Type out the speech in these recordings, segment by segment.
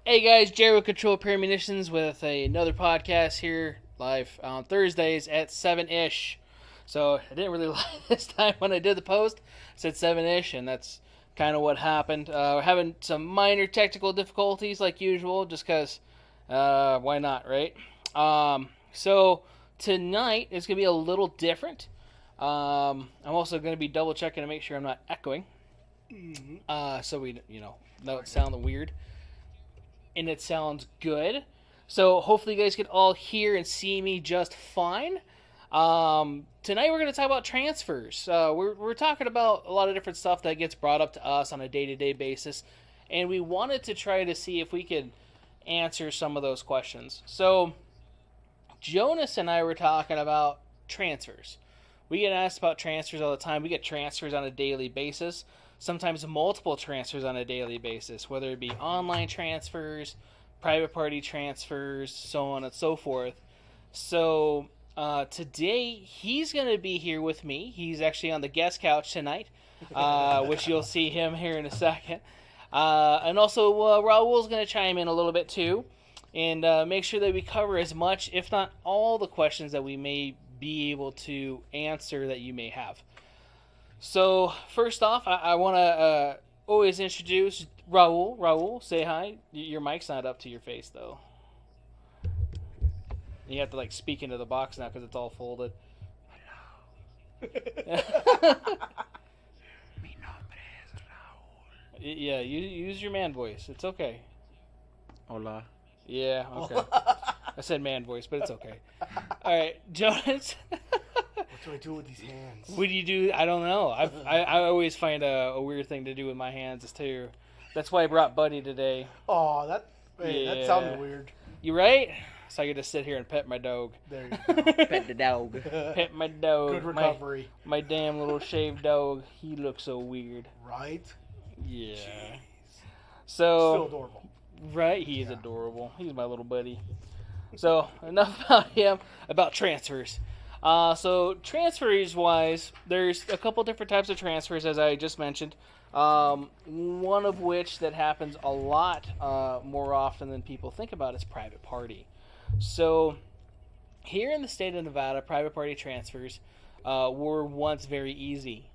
Hey guys, Jerry with Control Pair Munitions with another podcast here live on Thursdays at 7-ish. So I didn't really lie this time when I did the post. I said 7-ish, and that's kind of what happened. We're having some minor technical difficulties like usual, just because why not, right? So tonight is going to be a little different. I'm also going to be double checking to make sure I'm not echoing. So we, that would sound weird. And it sounds good. So hopefully you guys can all hear and see me just fine. Tonight we're going to talk about transfers. We're talking about a lot of different stuff that gets brought up to us on a day-to-day basis. And we wanted to try to see if we could answer some of those questions. So Jonas and I were talking about transfers. We get asked about transfers all the time. We get transfers on a daily basis. Sometimes multiple transfers on a daily basis, whether it be online transfers, private party transfers, so on and so forth. So today he's going to be here with me. He's actually on the guest couch tonight, which you'll see him here in a second. And also Raul's going to chime in a little bit too, and make sure that we cover as much, if not all, the questions that we may be able to answer that you may have. So, first off, I want to always introduce Raul. Raul, say hi. Your mic's not up to your face, though. You have to, speak into the box now because it's all folded. Hello. Mi nombre es Raul. Yeah, use your man voice. It's okay. Hola. Yeah, okay. I said man voice, but it's okay. All right, Jonas. What do I do with these hands? What do you do? I don't know. I always find a weird thing to do with my hands too. That's why I brought Buddy today. Oh, that sounded weird. You right? So I get to sit here and pet my dog. There you go. Pet the dog. Pet my dog. Good recovery. My damn little shaved dog. He looks so weird. Right? Yeah. Jeez. So Still adorable. Right? He is adorable. He's my little buddy. So enough about him. About transfers. So transfers-wise, there's a couple different types of transfers, as I just mentioned. One of which that happens a lot more often than people think about is private party. So here in the state of Nevada, private party transfers were once very easy.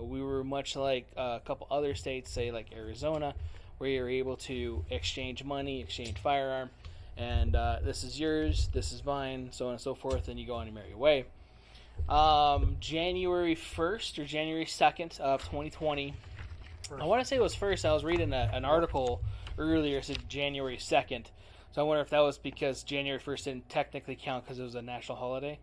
We were much like a couple other states, say like Arizona, where you're able to exchange money, exchange firearm, and this is yours, this is mine, so on and so forth, and you go on your merry way. January 1st or January 2nd of 2020, I want to say it was first. I was reading an article earlier, it said January 2nd, so I wonder if that was because January 1st didn't technically count because it was a national holiday.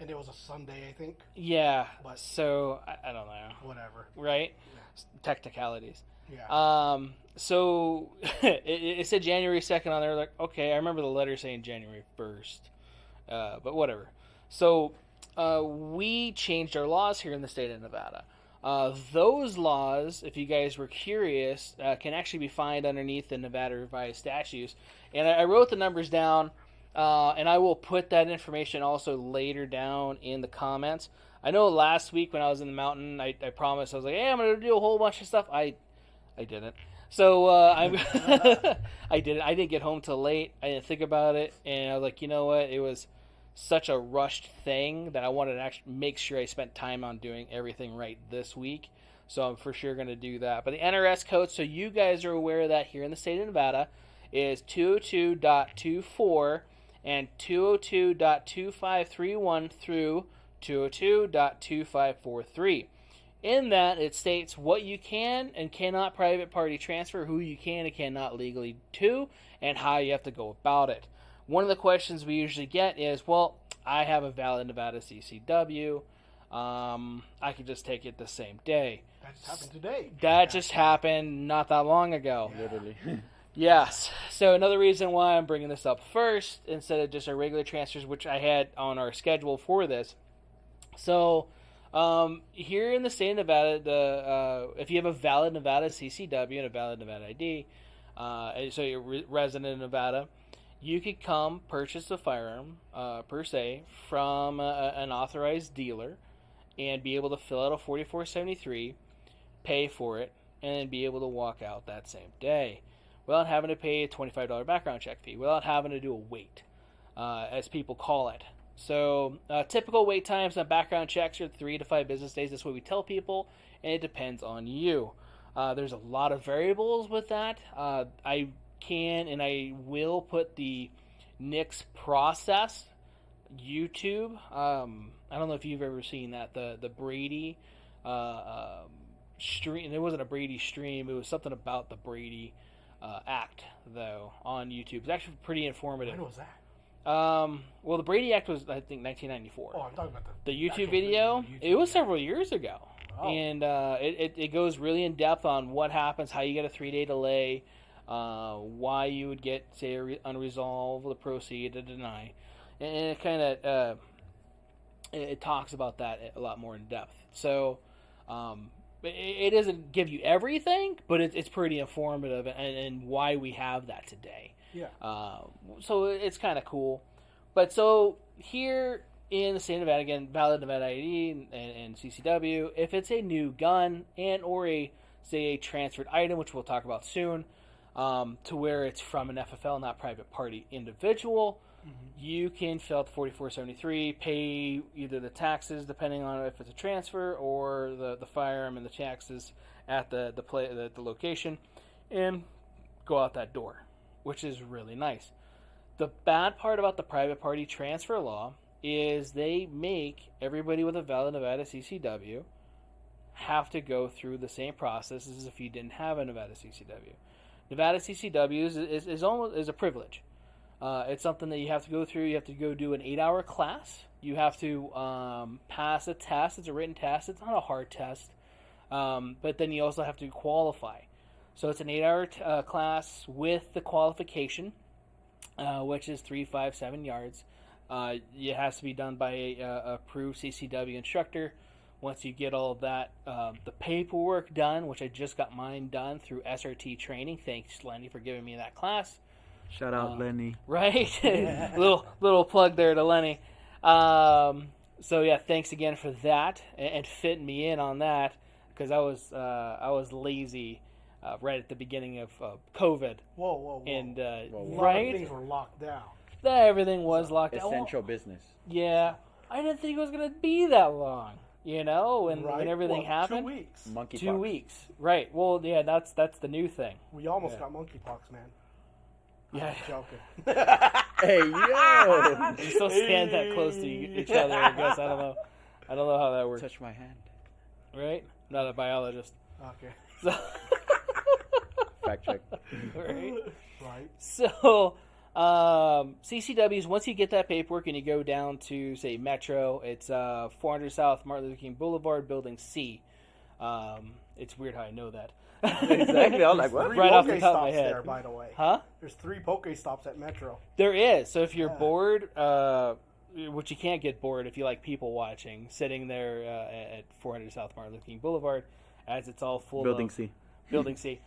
And it was a Sunday, I think. Yeah, But so I don't know. whatever. Right? Yeah. Technicalities. Yeah. So it said January 2nd on there. Like, okay, I remember the letter saying January 1st, but whatever. So we changed our laws here in the state of Nevada. Those laws, if you guys were curious, can actually be found underneath the Nevada Revised Statutes. And I wrote the numbers down, and I will put that information also later down in the comments. I know last week when I was in the mountain, I promised, I was like, hey, I'm going to do a whole bunch of stuff. I didn't. So I didn't. I didn't get home till late. I didn't think about it, and I was like, you know what? It was such a rushed thing that I wanted to actually make sure I spent time on doing everything right this week. So I'm for sure going to do that. But the NRS code, so you guys are aware of that here in the state of Nevada, is 202.24 and 202.2531 through 202.2543. In that, it states what you can and cannot private party transfer, who you can and cannot legally to, and how you have to go about it. One of the questions we usually get is, well, I have a valid Nevada CCW. I could just take it the same day. That just happened today. That just happened not that long ago. Yeah. Literally. Yes. So another reason why I'm bringing this up first instead of just our regular transfers, which I had on our schedule for this. So here in the state of Nevada, if you have a valid Nevada CCW and a valid Nevada ID, so you're resident in Nevada, you could come purchase a firearm, per se, from an authorized dealer and be able to fill out a 4473, pay for it, and then be able to walk out that same day. without having to pay a $25 background check fee, without having to do a wait, as people call it. So typical wait times on background checks are 3 to 5 business days. That's what we tell people, and it depends on you. There's a lot of variables with that. I can and I will put the NICS process YouTube. I don't know if you've ever seen that, the Brady stream. It wasn't a Brady stream. It was something about the Brady Act, though, on YouTube. It's actually pretty informative. When was that? Well, the Brady Act was, I think, 1994. Oh, I'm talking about the YouTube video. It was several years ago. Oh. And it goes really in depth on what happens, how you get a 3-day delay, why you would get, say, unresolved, the proceed, a deny. And it kind of it talks about that a lot more in depth. So it doesn't give you everything, but it's pretty informative and why we have that today. Yeah. So it's kind of cool. But so here in the state of Nevada, again, valid Nevada ID and CCW, if it's a new gun and or a transferred item, which we'll talk about soon, to where it's from an FFL, not private party individual, you can fill out the 4473, pay either the taxes, depending on if it's a transfer, or the firearm and the taxes at the location, and go out that door, which is really nice. The bad part about the private party transfer law is they make everybody with a valid Nevada CCW have to go through the same process as if you didn't have a Nevada CCW. Nevada CCW is a privilege. It's something that you have to go through. You have to go do an 8-hour class. You have to pass a test. It's a written test. It's not a hard test. But then you also have to qualify. So it's an 8-hour class with the qualification, which is 357 yards. It has to be done by a approved CCW instructor. Once you get all of that, the paperwork done, which I just got mine done through SRT training. Thanks, Lenny, for giving me that class. Shout out, Lenny. Right? little plug there to Lenny. So yeah, thanks again for that and fitting me in on that, because I was lazy right at the beginning of COVID. Whoa. And A lot right, of things were locked down. everything was locked down. Essential business. Yeah, I didn't think it was gonna be that long. When Right. everything Well, happened. 2 weeks. Monkeypox. 2 weeks. Right. Well, yeah, that's the new thing. We almost Yeah. got monkeypox, man. Yeah. I'm joking. Hey, yo! We still stand that close to each other, I guess. I don't know how that works. Touch my hand. Right? I'm not a biologist. Okay. So, Fact check. right? Right. So, CCWs, once you get that paperwork and you go down to, say, Metro, it's 400 South Martin Luther King Boulevard, Building C. It's weird how I know that. Exactly. I was like, what? Right off the top of my Pokestops head. there, by the way. Huh? There's 3 Pokestops at Metro. There is. So if you're Yeah. bored, which you can't get bored if you like people watching, sitting there at 400 South Martin Luther King Boulevard, as it's all full Building of... C. Building C.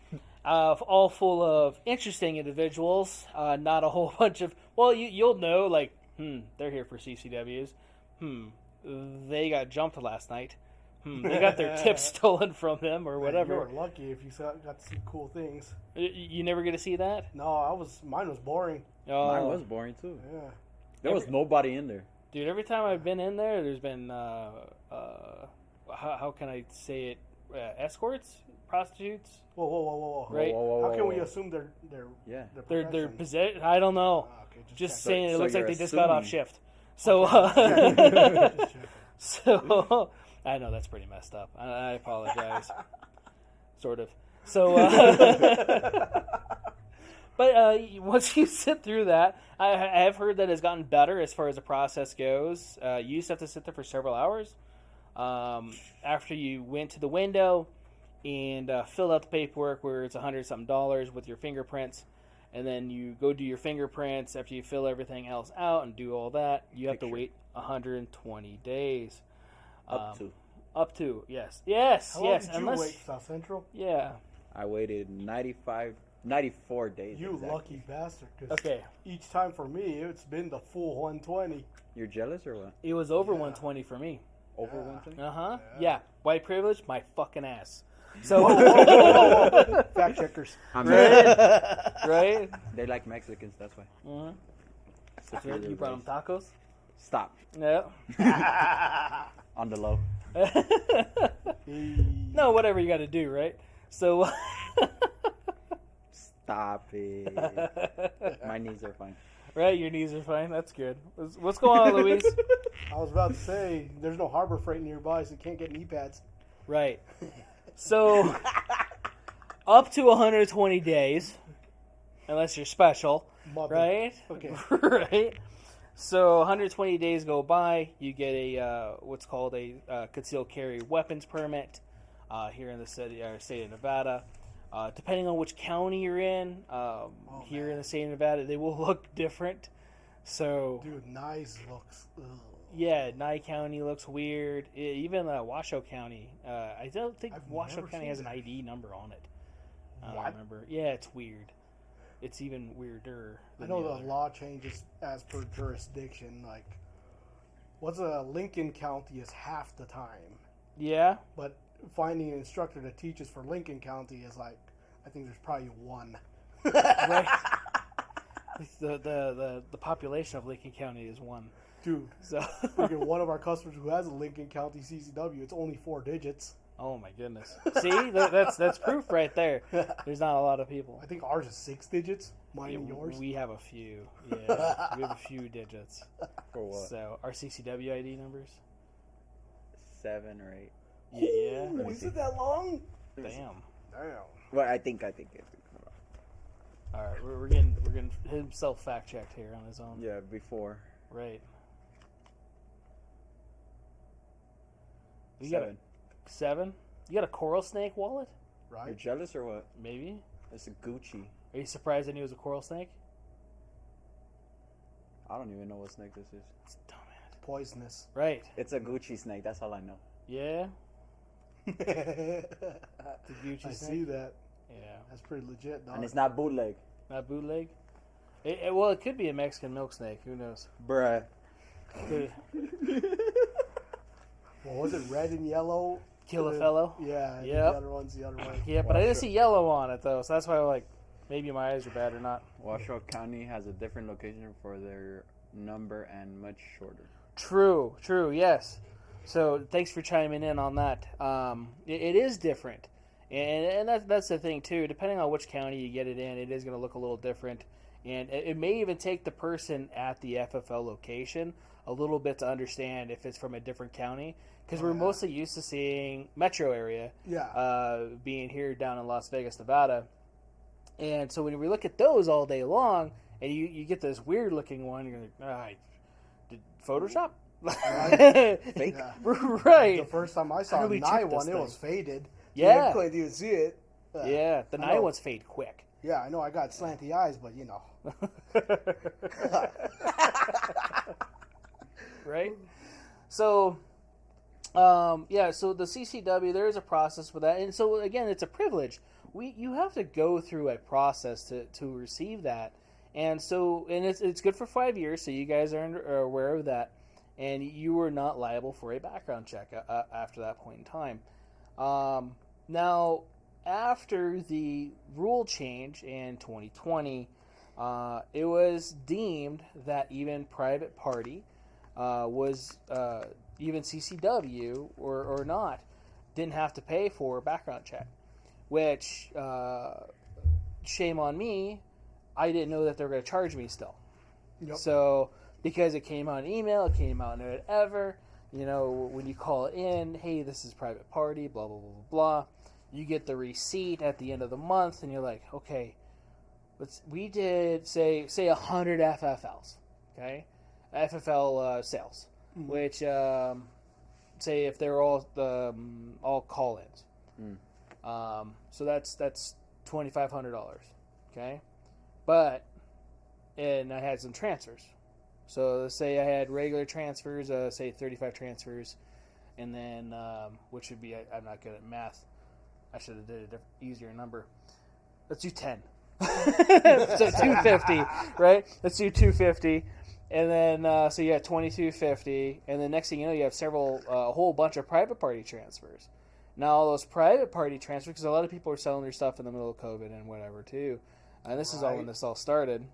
All full of interesting individuals. Not a whole bunch of... Well, you'll know, like, they're here for CCWs. They got jumped last night. They got their tips stolen from them or whatever. You were lucky if you got to see cool things. You never get to see that? No, mine was boring. Oh, Mine was boring, too. Yeah. There was nobody in there. Dude, every time I've been in there, there's been, how can I say it? Escorts? Prostitutes? Whoa. Right? How can we assume they're Yeah. They're profession? position. I don't know. Okay, Just check. saying, it So looks like you're they just got off assuming. shift. So, Just checking. so I know that's pretty messed up. I apologize. Sort of. So, but once you sit through that, I have heard that it's gotten better as far as the process goes. You used to have to sit there for several hours. After you went to the window and filled out the paperwork where it's $100-something with your fingerprints, and then you go do your fingerprints after you fill everything else out and do all that, you have to wait 120 days. Up to, yes. How long did you unless, wait, South Central? yeah. I waited 94 days. You exactly. lucky bastard. 'Cause Okay. each time for me, it's been the full 120. You're jealous or what? It was over Yeah. 120 for me. Over Yeah. 120? Uh-huh. Yeah. Yeah. White privilege, my fucking ass. So, Whoa. Fact checkers. I mean, right? they like Mexicans, that's why. Mhm. Superior You brought them race. tacos? Stop. Yeah. On the low. No, whatever you got to do, right? So, Stop it. My knees are fine. right, your knees are fine. That's good. What's going on, Luis? I was about to say, there's no Harbor Freight nearby, so you can't get knee pads. Right. So, up to 120 days, unless you're special, Mother. right? Okay. Right. So 120 days go by, you get a what's called a concealed carry weapons permit here in the state of Nevada. Depending on which county you're in, here in the state of Nevada, they will look different. So, Dude, Nye looks. Ugh. yeah, Nye County looks weird. Even Washoe County, I don't think I've Washoe never County seen has an that. ID number on it. I don't What? remember. Yeah, it's weird. It's even weirder. I than know the the other. law changes as per jurisdiction. Like, what's a Lincoln County is half the time, Yeah. but finding an instructor that teaches for Lincoln County is like, I think there's probably one. Right. The population of Lincoln County is one. Dude, So, freaking one of our customers who has a Lincoln County CCW, it's only 4 digits. oh my goodness. See, that's proof right there. There's not a lot of people. I think ours is 6 digits. Mine and yours. We have a few. Yeah, we have a few digits. For what? So our CCW ID numbers. 7 or 8. Yeah. Ooh, is it that long? Damn. Damn. Well, I think it. All right, we're getting himself fact checked here on his own. Yeah, before. Right. You got 7. a 7? You got a coral snake wallet? You're Right? jealous or what? Maybe. It's a Gucci. Are you surprised I knew it was a coral snake? I don't even know what snake this is. It's dumbass. Poisonous. Right. It's a Gucci snake. That's all I know. Yeah. I The Gucci snake. see that. Yeah. That's pretty legit, dog. And it's not bootleg. Not bootleg. Well, it could be a Mexican milk snake. Who knows? Bruh. Could Well, was it red and yellow? kill a fellow. Yeah. and Yep. The other one's the other way. Yeah, but I didn't see yellow on it though, so that's why I'm like, maybe my eyes are bad or not. Washoe County has a different location for their number and much shorter. True, yes. So thanks for chiming in on that. It is different, and that's the thing too. Depending on which county you get it in, it is going to look a little different, and it may even take the person at the FFL location a little bit to understand if it's from a different county, because we're mostly used to seeing metro area, Yeah. being here down in Las Vegas, Nevada, and so when we look at those all day long, and you get this weird looking one, you're like, did Photoshop? Fake? Yeah. Right. The first time I How saw do a we Nye trick this one, it thing? was faded. Yeah. You couldn't even see it. Yeah, the I night know. ones fade quick. Yeah, I know I got slanty eyes, but you know. Right? So, so the CCW, there is a process for that. And so, again, it's a privilege. You have to go through a process to receive that. And so, and it's good for 5 years, so you guys are aware of that. And you are not liable for a background check after that point in time. Now, after the rule change in 2020, it was deemed that even private party was even CCW or not didn't have to pay for a background check, which shame on me, I didn't know that they were going to charge me still. Yep. So because it came out in email, it came out in whatever, when you call in, hey, this is private party, blah, blah, blah, blah, blah. You get the receipt at the end of the month, and you're like, okay, we did, say 100 FFLs, okay? FFL sales, which, say if they're all call-ins. So that's $2,500, okay? And I had some transfers. So let's say I had regular transfers, say 35 transfers, and then, which would be, I'm not good at math. I should have did an easier number. Let's do 10. So 250, right? Let's do 250. And then, so you have 2250. And then next thing you know, you have a whole bunch of private party transfers. Now, all those private party transfers, because a lot of people are selling their stuff in the middle of COVID and whatever, too. And this is all when this all started.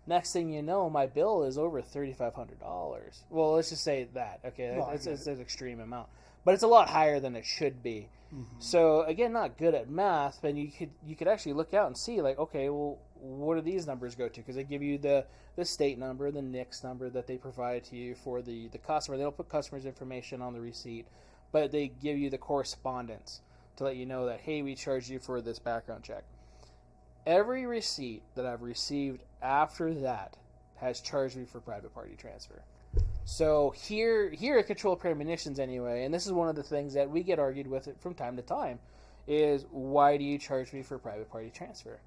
Next thing you know, my bill is over $3,500. Well, let's just say that. Okay, it's an extreme amount. But it's a lot higher than it should be. Mm-hmm. So, again, not good at math, but you could actually look out and see, like, okay, well, what do these numbers go to? Because they give you the state number, the NICS number that they provide to you for the customer. They don't put customer's information on the receipt, but they give you the correspondence to let you know that, hey, we charged you for this background check. Every receipt that I've received after that has charged me for private party transfer. So here at Control Premonitions anyway, and this is one of the things that we get argued with from time to time, is why do you charge me for private party transfer?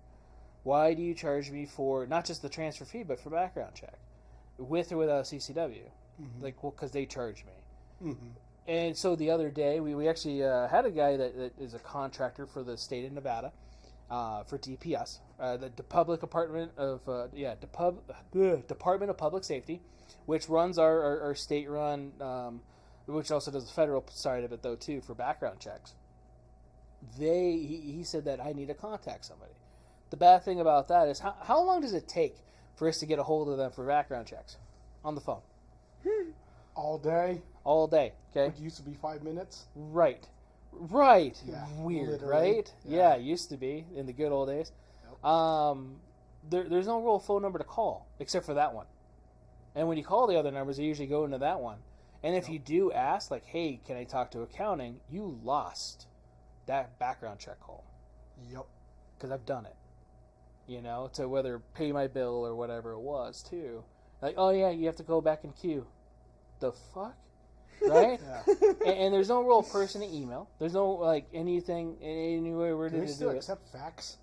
Why do you charge me for not just the transfer fee, but for background check, with or without CCW? Mm-hmm. Like, well, because they charge me. Mm-hmm. And so the other day, we actually had a guy that is a contractor for the state of Nevada, for DPS, the Department of Public Safety, which runs our state-run, which also does the federal side of it, though, too, for background checks. He said that I need to contact somebody. The bad thing about that is, how long does it take for us to get a hold of them for background checks? On the phone. All day. All day, okay? It used to be 5 minutes. Right. Yeah, weird, literally. Right? Yeah, it used to be in the good old days. Yep. There's no real phone number to call except for that one. And when you call the other numbers, they usually go into that one. And if you do ask, like, hey, can I talk to accounting? You lost that background check call. Yep. Because I've done it. You know, to whether pay my bill or whatever it was, too. Like, oh, yeah, you have to go back in queue. The fuck? Right? and there's no real person to email. There's no, like, anything, anywhere where to do it. Do they still accept fax?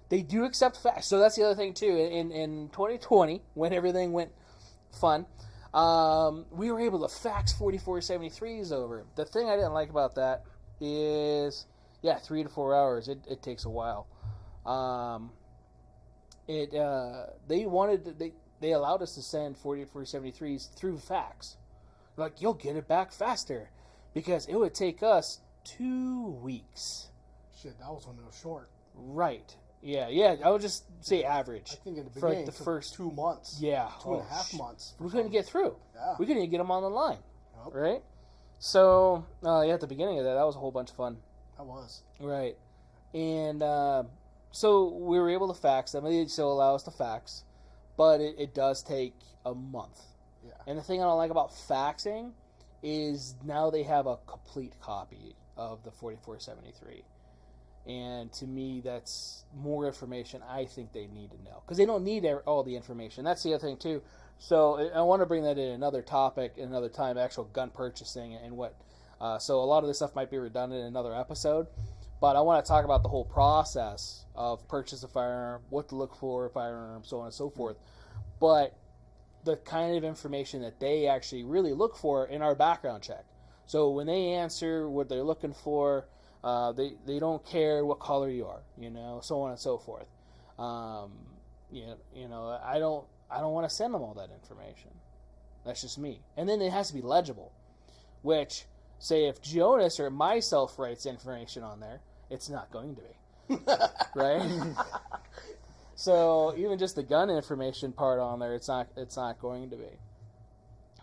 They do accept fax. So that's the other thing, too. In 2020, when everything went fun, we were able to fax 4473s over. The thing I didn't like about that is, 3 to 4 hours. It takes a while. They allowed us to send 4473s through fax. Like, you'll get it back faster, because it would take us 2 weeks. Shit, that was when it was short. Right. Yeah. I would just say average. I think in the beginning, for like the first 2 months. Yeah. 2.5 months. We couldn't get through. Yeah. We couldn't even get them on the line. Yep. Right? So, at the beginning of that was a whole bunch of fun. That was. Right. And so we were able to fax them. They still allow us to fax, but it does take a month. Yeah. And the thing I don't like about faxing is now they have a complete copy of the 4473. And to me, that's more information I think they need to know. Because they don't need all the information. That's the other thing, too. So I want to bring that in another topic, another time, actual gun purchasing and what. So a lot of this stuff might be redundant in another episode. But I want to talk about the whole process of purchase a firearm, what to look for a firearm, so on and so forth. But the kind of information that they actually really look for in our background check. So when they answer what they're looking for, they don't care what color you are, so on and so forth. I don't want to send them all that information. That's just me. And then it has to be legible, which, say, if Jonas or myself writes information on there, it's not going to be. Right? So even just the gun information part on there, it's not going to be.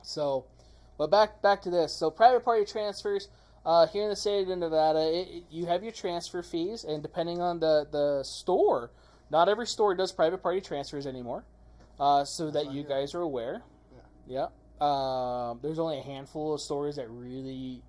So, but back to this. So private party transfers here in the state of Nevada, you have your transfer fees, and depending on the store, not every store does private party transfers anymore. So that you guys are aware. Yeah. There's only a handful of stores that really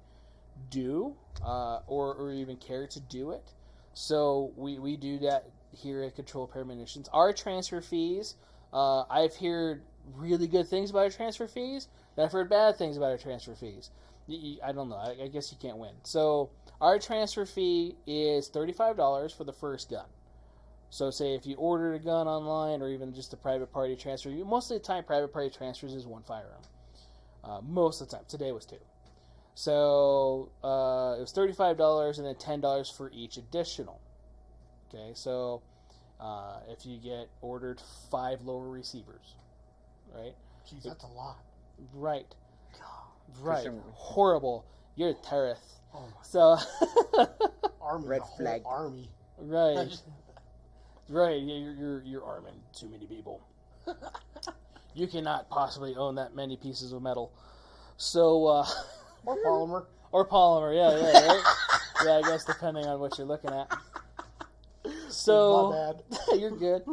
do, or even care to do it. So we do that here at Control Premonitions. Our transfer fees, I've heard really good things about our transfer fees, and I've heard bad things about our transfer fees. I don't know. I guess you can't win. So our transfer fee is $35 for the first gun. So say if you ordered a gun online or even just a private party transfer, most of the time private party transfers is one firearm. Most of the time. Today was 2. So it was $35 and then $10 for each additional. Okay, so if you get ordered 5 lower receivers, right? Jeez, that's a lot. Right. God. Right. Horrible. you're a terrorist. Oh my So, army, Red the whole flag. army. right, right. You're arming too many people. You cannot possibly own that many pieces of metal. So, Or polymer. or polymer, yeah, right? Yeah, I guess depending on what you're looking at. So, My bad. you're good.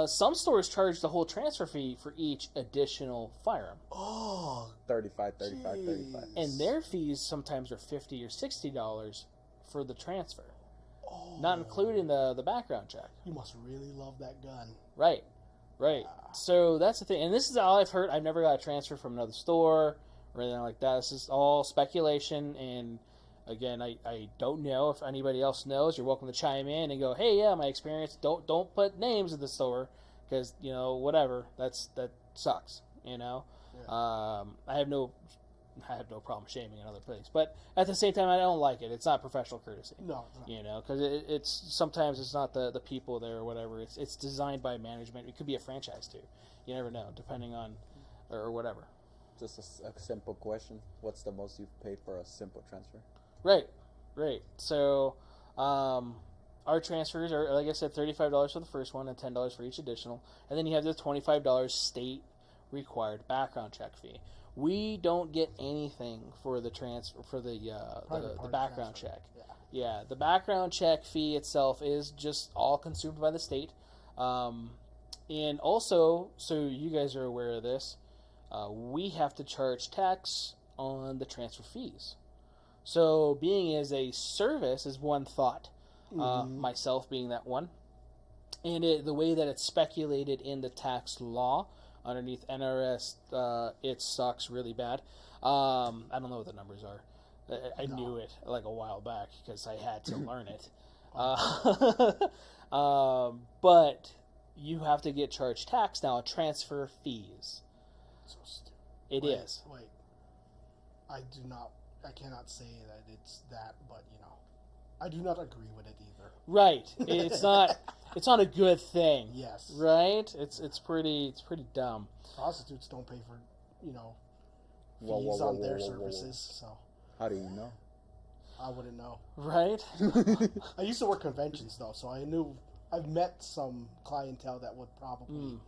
Some stores charge the whole transfer fee for each additional firearm. Oh, 35, 35, jeez. 35. And their fees sometimes are $50 or $60 for the transfer, Oh. not including the background check. You must really love that gun. Right. So that's the thing. And this is all I've heard. I've never got a transfer from another store or anything like that. This is all speculation. And again, I don't know if anybody else knows. You're welcome to chime in and go, hey, yeah, my experience. Don't put names in the store because, whatever. That sucks, Yeah. I have no problem shaming another place. But at the same time, I don't like it. It's not professional courtesy. No. Because it's sometimes it's not the people there or whatever. It's designed by management. It could be a franchise too. You never know, depending on or whatever. Just a simple question. What's the most you've paid for a simple transfer? Right. So our transfers are, like I said, $35 for the first one and $10 for each additional, and then you have the $25 state required background check fee. We don't get anything for the transfer for the background transfer. check. Yeah, the background check fee itself is just all consumed by the state. And also, so you guys are aware of this, we have to charge tax on the transfer fees. So being as a service is one thought, myself being that one. And the way that it's speculated in the tax law underneath NRS, it sucks really bad. I don't know what the numbers are. I knew it like a while back because I had to learn it. But you have to get charged tax now on transfer fees. So stupid. It is. Wait. I cannot say that it's that, but I do not agree with it either. Right. It's not a good thing. Yes. Right? It's pretty dumb. Prostitutes don't pay for, fees Whoa, on their whoa. services, so How do you know? I wouldn't know. Right? I used to work conventions though, so I've met some clientele that would probably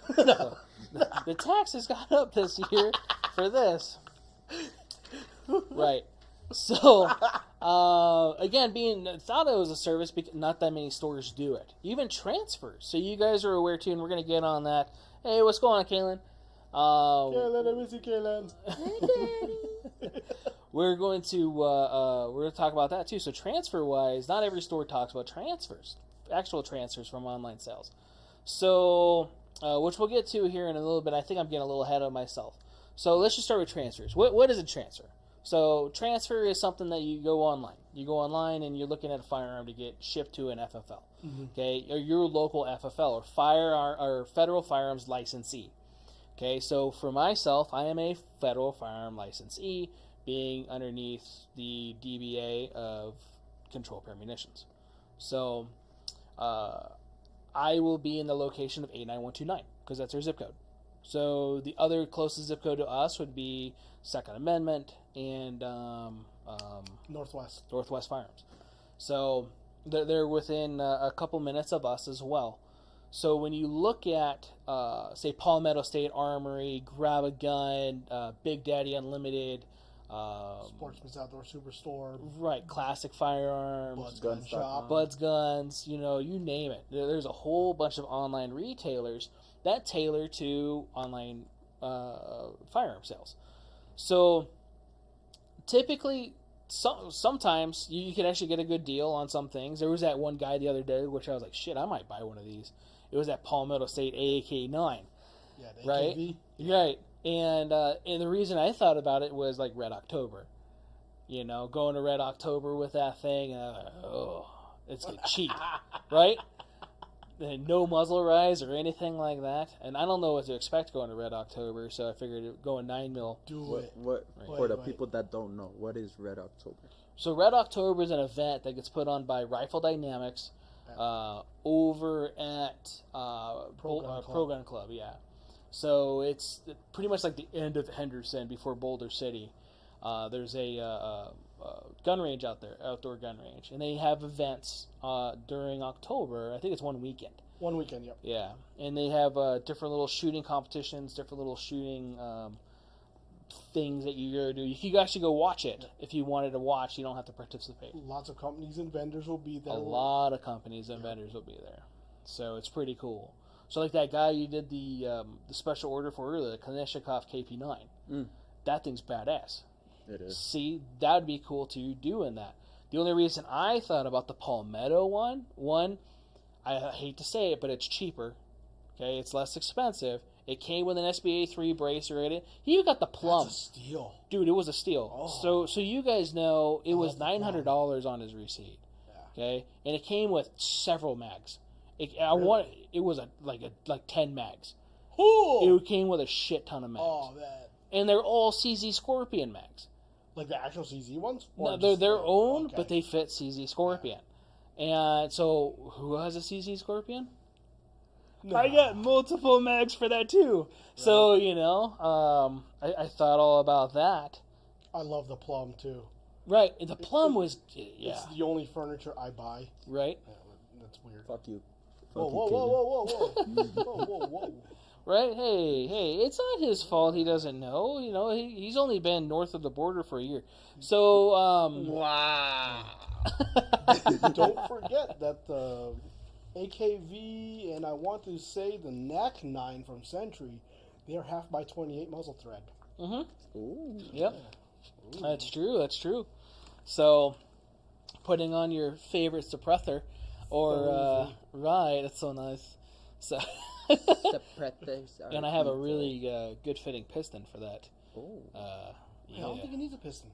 The taxes got up this year for this. Right. So, again, being thought it was a service, because not that many stores do it. Even transfers. So you guys are aware too, and we're going to get on that. Hey, what's going on, Kaylin? Kaylin, I miss you, Kaylin. We're going to talk about that too. So transfer-wise, not every store talks about transfers, actual transfers from online sales. So, which we'll get to here in a little bit. I think I'm getting a little ahead of myself. So let's just start with transfers. What is a transfer? So transfer is something that you go online. You go online and you're looking at a firearm to get shipped to an FFL, okay, or your local FFL or federal firearms licensee. Okay, so for myself, I am a federal firearm licensee, being underneath the DBA of Control Pair Munitions. So I will be in the location of 89129 because that's our zip code. So the other closest zip code to us would be Second Amendment and Northwest Firearms. So they're within a couple minutes of us as well. So when you look at, say, Palmetto State Armory, Grab a Gun, Big Daddy Unlimited, Sportsman's Outdoor Superstore, right, Classic Firearms, Bud's Gun Shop, Bud's Guns, you name it. There's a whole bunch of online retailers that tailor to online firearm sales. So typically, sometimes you can actually get a good deal on some things. There was that one guy the other day, which I was like, shit, I might buy one of these. It was that Palmetto State AK-9. Yeah, the right? AKV. Right. And the reason I thought about it was like Red October. Going to Red October with that thing, it's cheap, right? And no muzzle rise or anything like that. And I don't know what to expect going to Red October, so I figured going 9mm. Do it. For the people that don't know, what is Red October? So Red October is an event that gets put on by Rifle Dynamics over at Pro Gun Club, yeah. So it's pretty much like the end of Henderson before Boulder City. There's a gun range out there, outdoor gun range, and they have events during October. I think it's one weekend. One weekend, yep. Yeah, and they have different little shooting competitions, different little shooting things that you go do. You can actually go watch it if you wanted to watch. You don't have to participate. Lots of companies and vendors will be there. A lot of companies and vendors will be there, so it's pretty cool. So like that guy you did the special order for earlier, the Kalashnikov KP9. That thing's badass. It is. See, that'd be cool too, doing that. The only reason I thought about the Palmetto one, I hate to say it, but it's cheaper. Okay, it's less expensive. It came with an SBA 3 bracer in it. He even got the plum. That's a steal. Dude, it was a steal. Oh. So you guys know it was $900 on his receipt. Yeah. Okay, and it came with several mags. It was like 10 mags. Ooh. It came with a shit ton of mags. Oh, man. And they're all CZ Scorpion mags. Like the actual CZ ones? No, they're their own, but they fit CZ Scorpion. And so, who has a CZ Scorpion? No. I got multiple mags for that too. Right. So, I thought all about that. I love the plum too. Right. The plum was, It's the only furniture I buy. Right. Yeah, that's weird. Fuck you. Whoa. Right? Hey, it's not his fault he doesn't know. He's only been north of the border for a year. So, wow. Don't forget that the AKV and I want to say the NAC 9 from Century, they are 1/2x28 muzzle thread. Ooh. Yep. Ooh. That's true. So, putting on your favorite suppressor, or right, that's so nice. So. And I have a really good fitting piston for that. Oh. I don't think it needs a piston.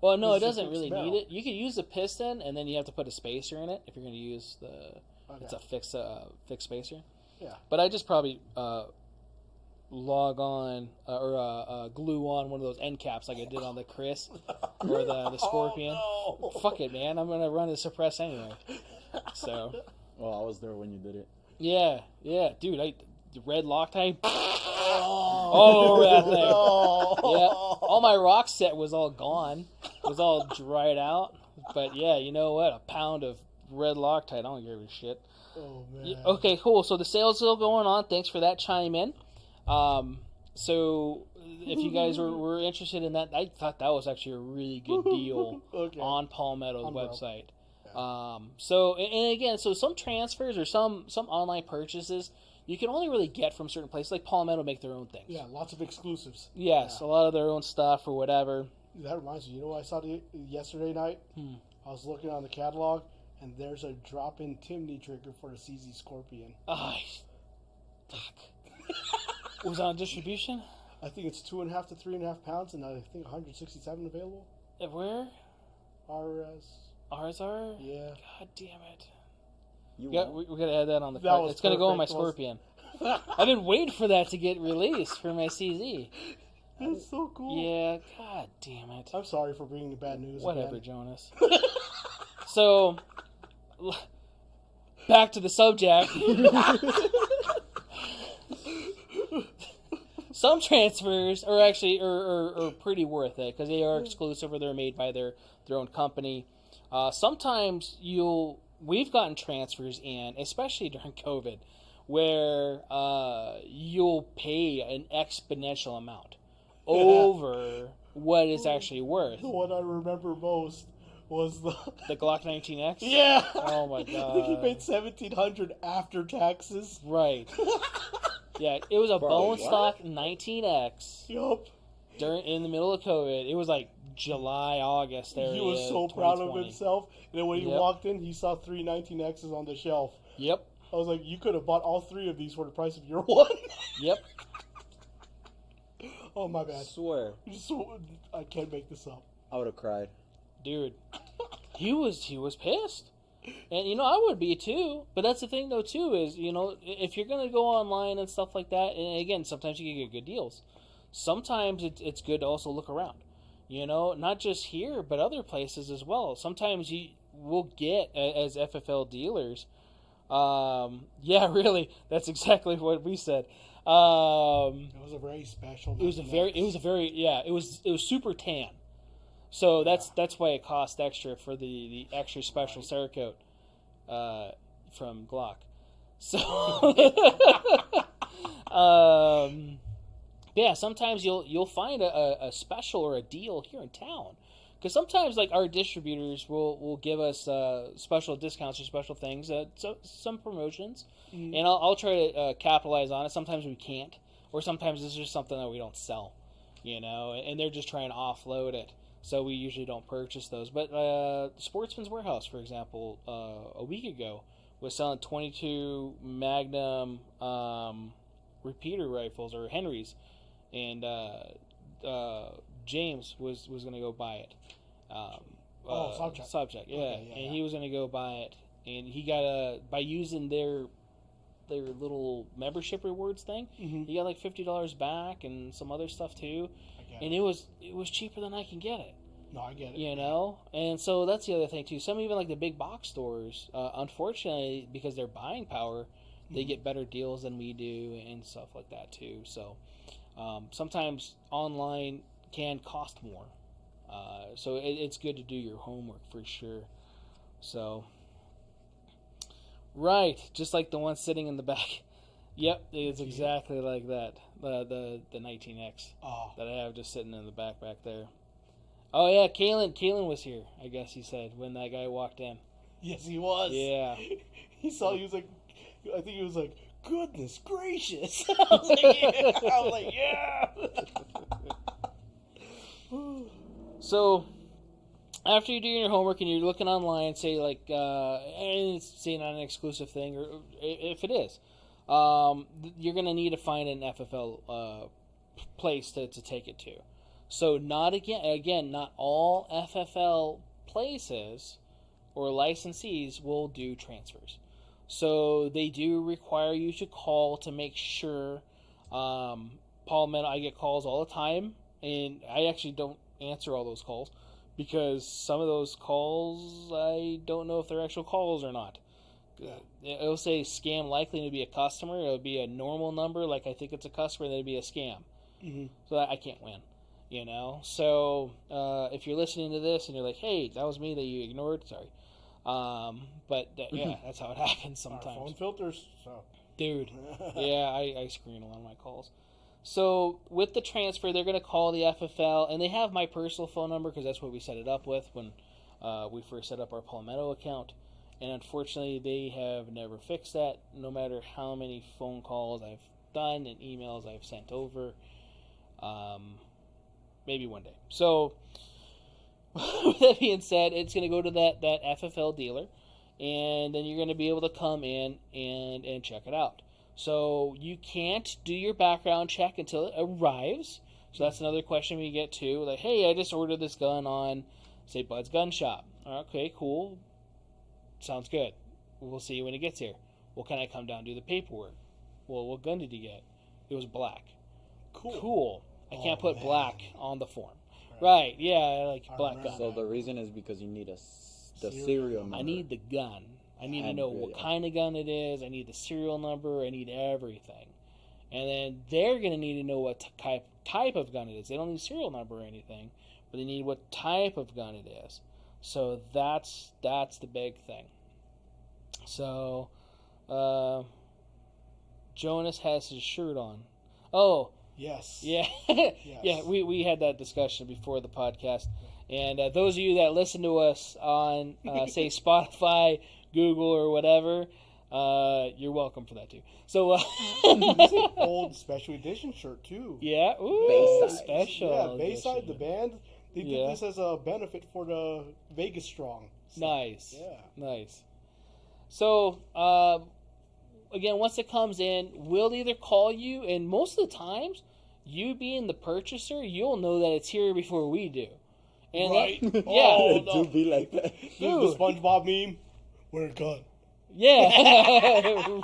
Well, no, it doesn't really need it. You can use a piston, and then you have to put a spacer in it if you're going to use the. Okay. It's a fixed spacer. Yeah. But I just probably log on or glue on one of those end caps like I did on the Chris or the Scorpion. Oh, no. Fuck it, man! I'm going to run the suppress anyway. So. Well, I was there when you did it. Yeah, dude, the red Loctite all over that thing. Yeah, all my rock set was all gone. It was all dried out. But yeah, you know what? A pound of red Loctite, I don't give a shit. Oh, man. Yeah, okay, cool. So the sale's still going on. Thanks for that chime in. So if you guys were interested in that, I thought that was actually a really good deal on Palmetto's website. So again, some transfers or some online purchases you can only really get from certain places. Like Palmetto make their own things. Yeah, lots of exclusives. Yes, a lot of their own stuff or whatever. That reminds me, you know what I saw yesterday night? I was looking on the catalog, and there's a drop-in Timney trigger for the CZ Scorpion. Fuck. Was it on distribution? I think it's 2.5 to 3.5 pounds, and I think 167 available. Where? RSR? Yeah. God damn it. We got to add that on the card. It's going to go on my Scorpion. I've been waiting for that to get released for my CZ. That's so cool. Yeah, god damn it. I'm sorry for bringing bad news Whatever, again. Jonas. So, back to the subject. Some transfers are actually are pretty worth it because they are exclusive or they're made by their own company. Sometimes we've gotten transfers in, especially during COVID, where you'll pay an exponential amount over what it's actually worth. The one I remember most was the Glock 19X? Yeah. Oh my god. I think he paid $1,700 after taxes. Right. Yeah, it was a bone stock 19X. Yup. In the middle of COVID. It was like July, August area. He was so proud of himself. And then when he walked in, he saw 3 19Xs on the shelf. Yep. I was like, you could have bought all 3 of these for the price of your one. Yep. Oh, my bad. I swear. I can't make this up. I would have cried. Dude. He was pissed. And, I would be too. But that's the thing, though, too, is, if you're going to go online and stuff like that, and again, sometimes you can get good deals. Sometimes it's good to also look around. Not just here, but other places as well. Sometimes we'll get, as FFL dealers, yeah, really, that's exactly what we said. It was a very special. It was super tan. So that's why it costs extra for the extra special Cerakote from Glock. So, yeah, sometimes you'll find a special or a deal here in town. Because sometimes, like, our distributors will give us special discounts or special things, some promotions, and I'll try to capitalize on it. Sometimes we can't, or sometimes it's just something that we don't sell, and they're just trying to offload it. So we usually don't purchase those. But Sportsman's Warehouse, for example, a week ago was selling 22 Magnum repeater rifles, or Henrys, and James was going to go buy it. Subject, yeah. Okay, and he was going to go buy it, and he got by using their little membership rewards thing, he got like $50 back and some other stuff too, and it was cheaper than I can get it. No, I get it. And so that's the other thing too. Some even like the big box stores, unfortunately, because their buying power, they get better deals than we do and stuff like that too. So sometimes online can cost more. So it's good to do your homework for sure. So, right, just like the one sitting in the back. Yep, it's exactly like that. The 19X that I have just sitting in the back there. Oh yeah, Kalen was here, I guess he said, when that guy walked in. Yes, he was. Yeah. He saw you, was like, I think he was like, goodness gracious. I was like, yeah. So, after you do your homework and you're looking online, say like, and it's saying not an exclusive thing, or if it is, you're going to need to find an FFL place to take it to. So not all FFL places or licensees will do transfers. So they do require you to call to make sure. Paul, I get calls all the time, and I actually don't answer all those calls because some of those calls I don't know if they're actual calls or not. It'll say scam likely to be a customer. It'll be a normal number, like I think it's a customer, and it'll be a scam. So I can't win, So if you're listening to this and you're like, hey, that was me that you ignored, sorry. But that's how it happens sometimes. Our phone filters, so. Dude, yeah, I screen a lot of my calls. So with the transfer, they're going to call the FFL, and they have my personal phone number because that's what we set it up with when we first set up our Palmetto account. And unfortunately, they have never fixed that, no matter how many phone calls I've done and emails I've sent over. Maybe one day. So with that being said, it's going to go to that FFL dealer, and then you're going to be able to come in and check it out. So you can't do your background check until it arrives. So that's another question we get to. Like, hey, I just ordered this gun on, say, Bud's Gun Shop. Okay, cool. Sounds good. We'll see you when it gets here. Well, can I come down and do the paperwork? Well, what gun did you get? It was black. Cool. I can't put black on the form. Right, yeah, like black gun. So the reason is because you need the serial number. I need the gun. I need to know what kind of gun it is. I need the serial number. I need everything. And then they're going to need to know what type of gun it is. They don't need serial number or anything, but they need what type of gun it is. So that's the big thing. So Jonas has his shirt on. Oh, yes. Yeah. Yes. Yeah, we had that discussion before the podcast. And those of you that listen to us on, say, Spotify, Google, or whatever, you're welcome for that, too. So, old special edition shirt, too. Yeah. Ooh, Bayside. Special. Yeah, Bayside, edition. the band, they did this as a benefit for the Vegas Strong. So, Nice. Yeah. Nice. So, again, once it comes in, we'll either call you, and most of the times, you being the purchaser, you'll know that it's here before we do. And right? yeah. Oh, no. Do be like that. The SpongeBob meme, where's gun? Yeah.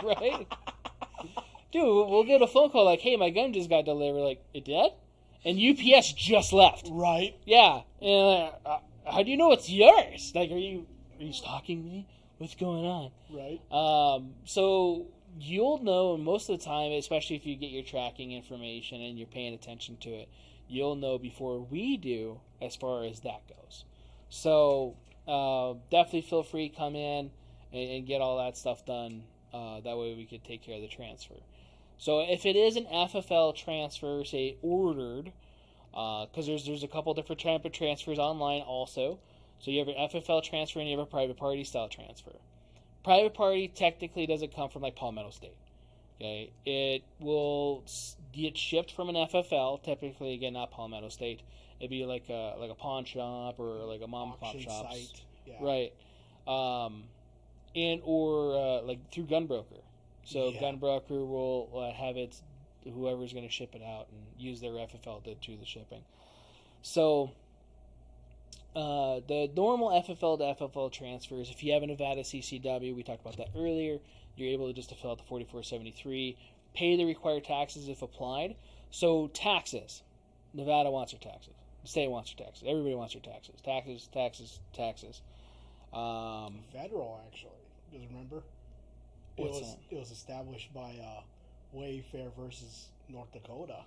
Right? Dude, we'll get a phone call like, hey, my gun just got delivered. Like, it did? And UPS just left. Right. Yeah. And how do you know it's yours? Like, are you stalking me? What's going on? Right. So you'll know most of the time, especially if you get your tracking information and you're paying attention to it, you'll know before we do as far as that goes. So definitely feel free to come in and get all that stuff done. That way we could take care of the transfer. So if it is an FFL transfer, say ordered, because there's a couple different type of transfers online also. So you have an FFL transfer and you have a private party style transfer. Private party technically doesn't come from like Palmetto State. Okay, it will get shipped from an FFL. Typically, again, not Palmetto State. It'd be like a pawn shop or like a mom and pop shop, right? And or like through Gunbroker. So Gunbroker will have it, whoever's going to ship it out and use their FFL to do the shipping. So the normal FFL to FFL transfers, if you have a Nevada CCW, we talked about that earlier, you're able to just to fill out the 4473, pay the required taxes if applied. So taxes, Nevada wants their taxes, the state wants their taxes, everybody wants their taxes, taxes. Federal, actually, because remember, it was established by Wayfair versus North Dakota.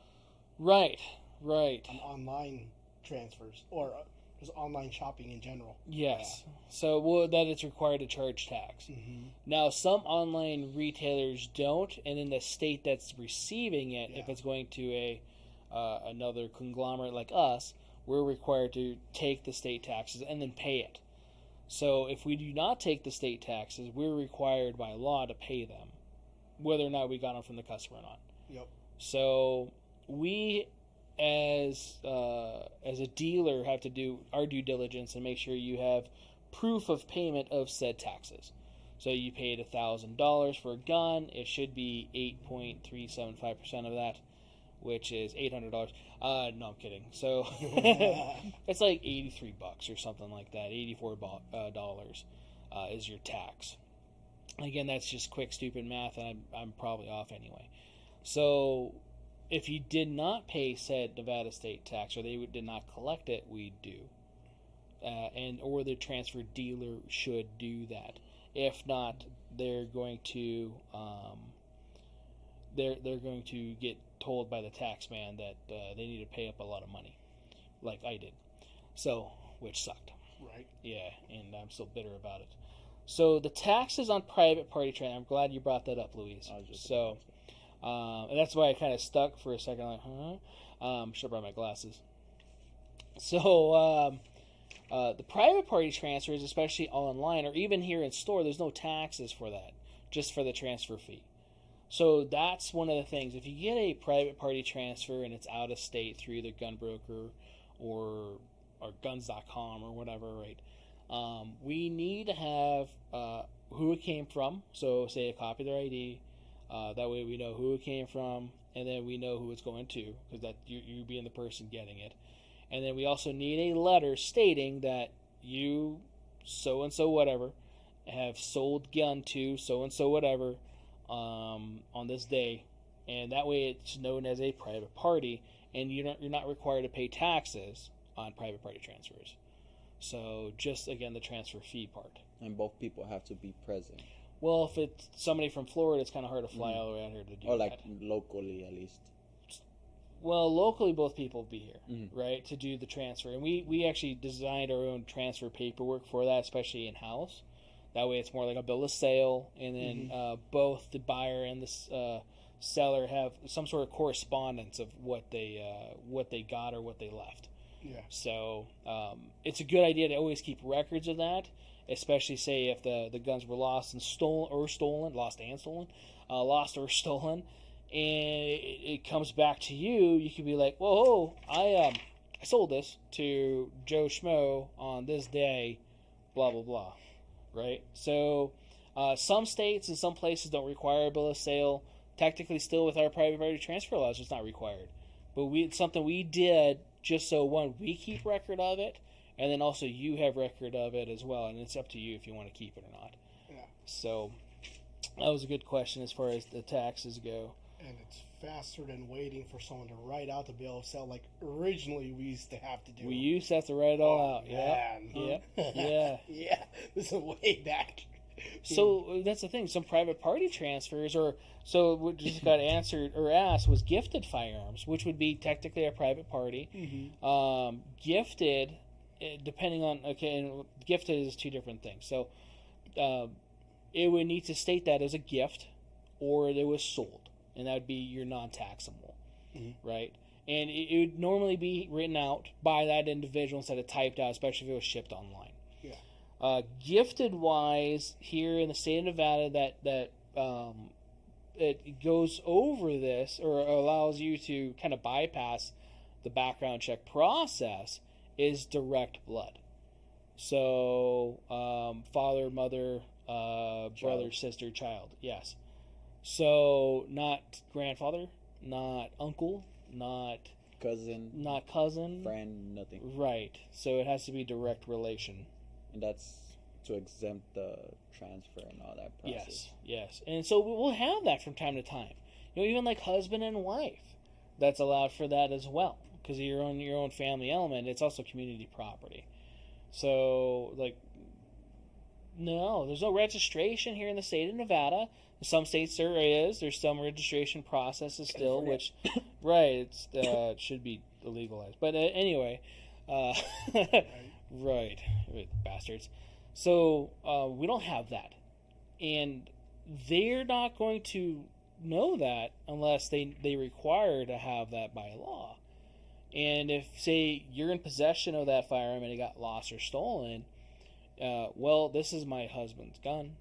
Right. On online transfers or just online shopping in general. Yes. Yeah. So that it's required to charge tax. Mm-hmm. Now, some online retailers don't, and in the state that's receiving it, if it's going to another conglomerate like us, we're required to take the state taxes and then pay it. So if we do not take the state taxes, we're required by law to pay them, whether or not we got them from the customer or not. Yep. So we, as a dealer, have to do our due diligence and make sure you have proof of payment of said taxes. So you paid $1,000 for a gun. It should be 8.375% of that, which is $800. No, I'm kidding. So it's like $83 or something like that. $84 is your tax. Again, that's just quick, stupid math, and I'm probably off anyway. So if you did not pay said Nevada state tax, or they did not collect it, we do, or the transfer dealer should do that. If not, they're going to they're going to get told by the tax man that they need to pay up a lot of money, like I did. So, which sucked. Right. Yeah, and I'm still bitter about it. So the taxes on private party transfer. I'm glad you brought that up, Louise. So, and that's why I kind of stuck for a second. Like, should have brought my glasses. So, the private party transfers, especially online or even here in store, there's no taxes for that, just for the transfer fee. So that's one of the things. If you get a private party transfer and it's out of state through either Gunbroker or Guns.com or whatever, right? We need to have who it came from. So say a copy of their ID. That way we know who it came from, and then we know who it's going to, because that you being the person getting it. And then we also need a letter stating that you, so-and-so whatever, have sold gun to so-and-so whatever on this day. And that way it's known as a private party, and you're not required to pay taxes on private party transfers. So just, again, the transfer fee part. And both people have to be present. Well, if it's somebody from Florida, it's kind of hard to fly all the way out here to do that. Or like locally, at least. Well, locally, both people will be here, right, to do the transfer. And we actually designed our own transfer paperwork for that, especially in-house. That way it's more like a bill of sale, and then both the buyer and the seller have some sort of correspondence of what they got or what they left. Yeah. So it's a good idea to always keep records of that, especially, say, if the guns were lost or stolen, and it comes back to you. You could be like, whoa, I sold this to Joe Schmo on this day, blah, blah, blah, right? So some states and some places don't require a bill of sale. Technically, still with our private party transfer laws, it's not required. But it's something we did just so, one, we keep record of it, and then also you have record of it as well, and it's up to you if you want to keep it or not. Yeah. So that was a good question as far as the taxes go. And it's faster than waiting for someone to write out the bill of sale like originally we used to have to do. We used to have to write it all out. Man. Yeah. Yeah. Yeah. This is way back. So that's the thing. Some private party transfers, or so what just got answered or asked was gifted firearms, which would be technically a private party. Mm-hmm. Gifted, depending on and gifted is two different things. So it would need to state that as a gift, or it was sold, and that would be your non-taxable, right? And it would normally be written out by that individual instead of typed out, especially if it was shipped online. Gifted wise, here in the state of Nevada, that it goes over this or allows you to kind of bypass the background check process is direct blood. So father, mother, brother, sister, child. Yes. So not grandfather, not uncle, not cousin, friend, nothing. Right. So it has to be direct relation. And that's to exempt the transfer and all that process. Yes. And so we'll have that from time to time. Even like husband and wife, that's allowed for that as well. Because of your own family element, it's also community property. So, no, there's no registration here in the state of Nevada. In some states there is. There's some registration processes still, which, right, it should be illegalized. But anyway, right, bastards. So we don't have that, and they're not going to know that unless they require to have that by law. And if, say, you're in possession of that firearm and it got lost or stolen, well, this is my husband's gun,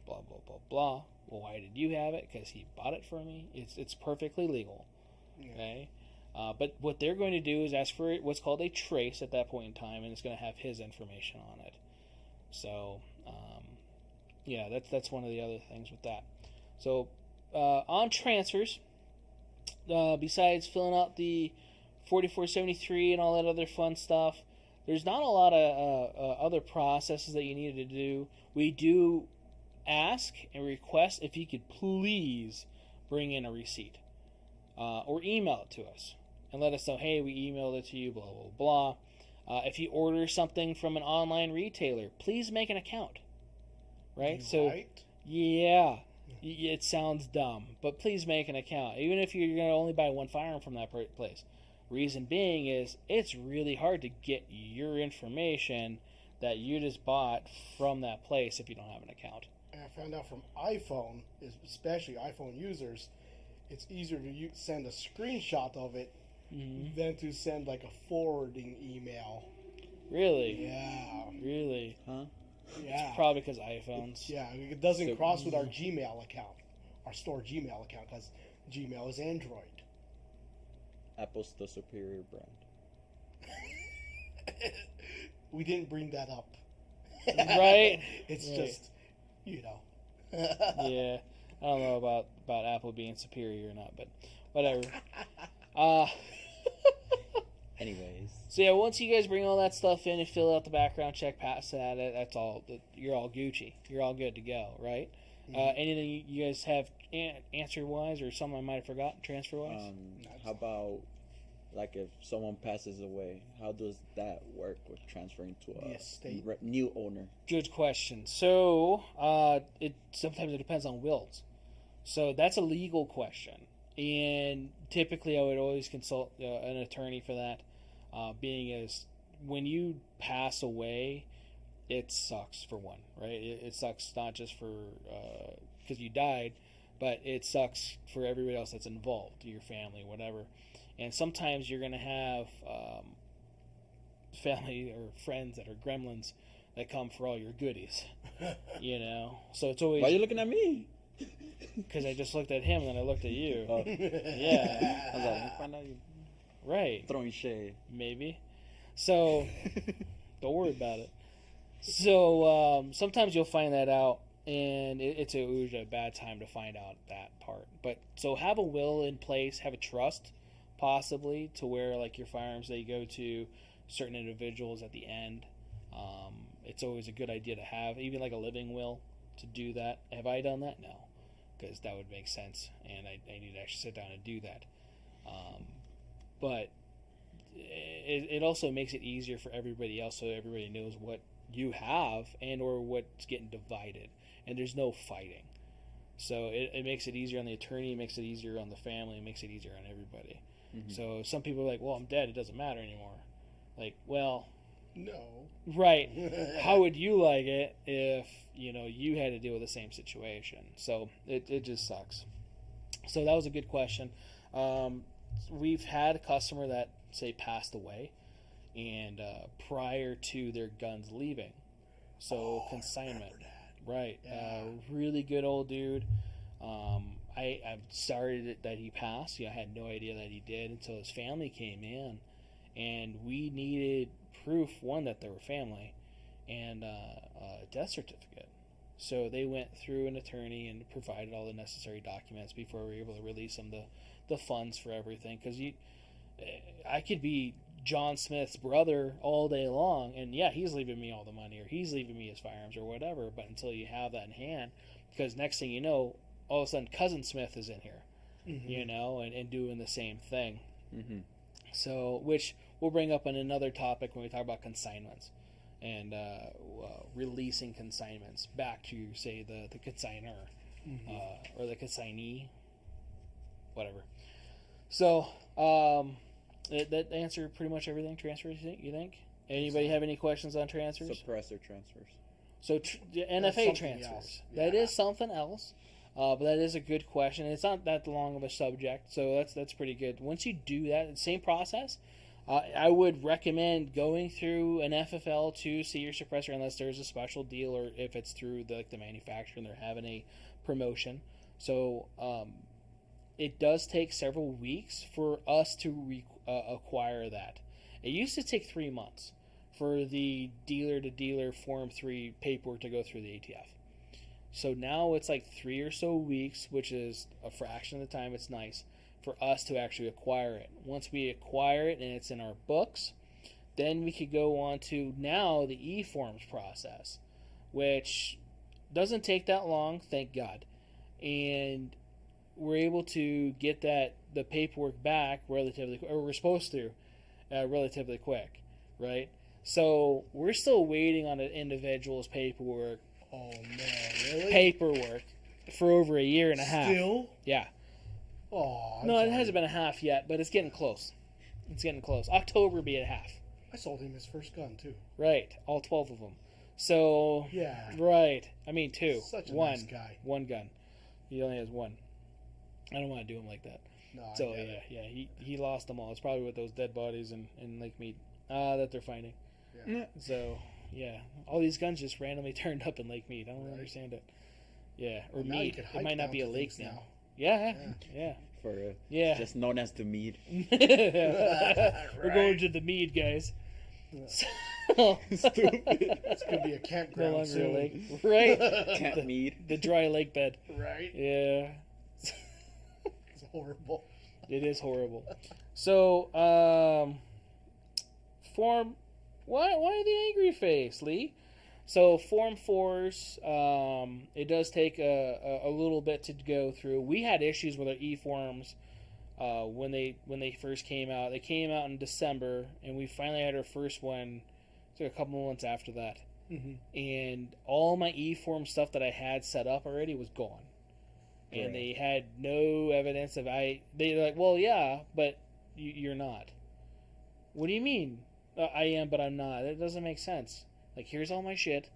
blah blah blah blah. Well, why did you have it? Because he bought it for me. It's perfectly legal. Okay. But what they're going to do is ask for what's called a trace at that point in time, and it's going to have his information on it. So, that's one of the other things with that. So, on transfers, besides filling out the 4473 and all that other fun stuff, there's not a lot of other processes that you need to do. We do ask and request if you could please bring in a receipt or email it to us and let us know, hey, we emailed it to you, blah, blah, blah. If you order something from an online retailer, please make an account. Right? Yeah. It sounds dumb, but please make an account. Even if you're going to only buy one firearm from that place. Reason being is it's really hard to get your information that you just bought from that place if you don't have an account. And I found out from iPhone, especially iPhone users, it's easier to send a screenshot of it than to send like a forwarding email. Really? Yeah. Really? Huh? Yeah. It's probably because iPhones. Yeah, it doesn't cross with our Gmail account, our store Gmail account, because Gmail is Android. Apple's the superior brand. We didn't bring that up. Right? It's right. Just, Yeah. I don't know about Apple being superior or not, but whatever. Anyways. So yeah, once you guys bring all that stuff in and fill out the background check, pass that, that's all. You're all Gucci. You're all good to go, right? Mm-hmm. Anything you guys have answer-wise or something I might have forgotten transfer-wise? How about, like, if someone passes away, how does that work with transferring to a new owner? Good question. So, sometimes it depends on wills. So that's a legal question. And typically I would always consult an attorney for that. Being as when you pass away, it sucks for one, right? It sucks not just for because you died, but it sucks for everybody else that's involved, your family, whatever. And sometimes you're going to have family or friends that are gremlins that come for all your goodies, So it's always... Why are you looking at me? Because I just looked at him and then I looked at you. Oh. Yeah. I was like, find out you right. Throwing shade. Maybe. So, don't worry about it. So, sometimes you'll find that out, and it's usually a bad time to find out that part. But, so have a will in place, have a trust, possibly, to where, like, your firearms, they go to certain individuals at the end. It's always a good idea to have, even like a living will, to do that. Have I done that? No. Because that would make sense, and I need to actually sit down and do that. But it also makes it easier for everybody else, so everybody knows what you have and or what's getting divided. and there's no fighting. So it makes it easier on the attorney, it makes it easier on the family, it makes it easier on everybody. Mm-hmm. So some people are like, well, I'm dead, it doesn't matter anymore. Like, well, no. Right. How would you like it if, you had to deal with the same situation? So it just sucks. So that was a good question. We've had a customer that, say, passed away, and prior to their guns leaving. So consignment. Right. Yeah. Really good old dude. I'm sorry that he passed. I had no idea that he did until his family came in, and we needed proof, one, that they were family, and a death certificate. So they went through an attorney and provided all the necessary documents before we were able to release them the funds for everything. Because I could be John Smith's brother all day long, and yeah, he's leaving me all the money, or he's leaving me his firearms, or whatever. But until you have that in hand, because next thing you know, all of a sudden Cousin Smith is in here, mm-hmm. and doing the same thing. Mm-hmm. So, which we'll bring up in another topic when we talk about consignments and releasing consignments back to, say, the consignor, mm-hmm. Or the consignee, whatever. So, that answered pretty much everything. Transfers, you think? Anybody have any questions on transfers? Suppressor transfers. So NFA transfers. Yeah. That is something else. But that is a good question. It's not that long of a subject, so that's pretty good. Once you do that, same process, I would recommend going through an FFL to see your suppressor unless there's a special deal, or if it's through the manufacturer and they're having a promotion. So it does take several weeks for us to acquire that. It used to take 3 months for the dealer-to-dealer Form 3 paperwork to go through the ATF. So now it's like 3 or so weeks, which is a fraction of the time. It's nice for us to actually acquire it. Once we acquire it and it's in our books, then we could go on to now the e-forms process, which doesn't take that long, thank God. And we're able to get the paperwork back relatively, or we're supposed to, relatively quick, right? So we're still waiting on an individual's paperwork. Oh no, really? Paperwork for over a year and a half. Still? Yeah. Oh. No, it hasn't been a half yet, but it's getting close. It's getting close. October will be a half. I sold him his first gun too. Right, all 12 of them. So. Yeah. Right. I mean, 2. Such a nice guy. One gun. He only has one. I don't want to do him like that. No. So yeah, he lost them all. It's probably with those dead bodies in Lake Mead that they're finding. Yeah. So. Yeah, all these guns just randomly turned up in Lake Mead. I don't understand it. Yeah, or Mead. It might not be a lake now. Yeah. For just known as the Mead. Right. We're going to the Mead, guys. So, stupid. It's gonna be a campground. No longer a lake, right? Camp Mead. The dry lake bed. Right. Yeah. It's horrible. It is horrible. So, Why the angry face, Lee? So Form 4s, it does take a little bit to go through. We had issues with our e-forms when they first came out. They came out in December, and we finally had our first one. It took a couple months after that. Mm-hmm. And all my e-form stuff that I had set up already was gone. And they had no evidence they're like, well, yeah, but you're not. What do you mean? I am, but I'm not. That doesn't make sense. Like, here's all my shit.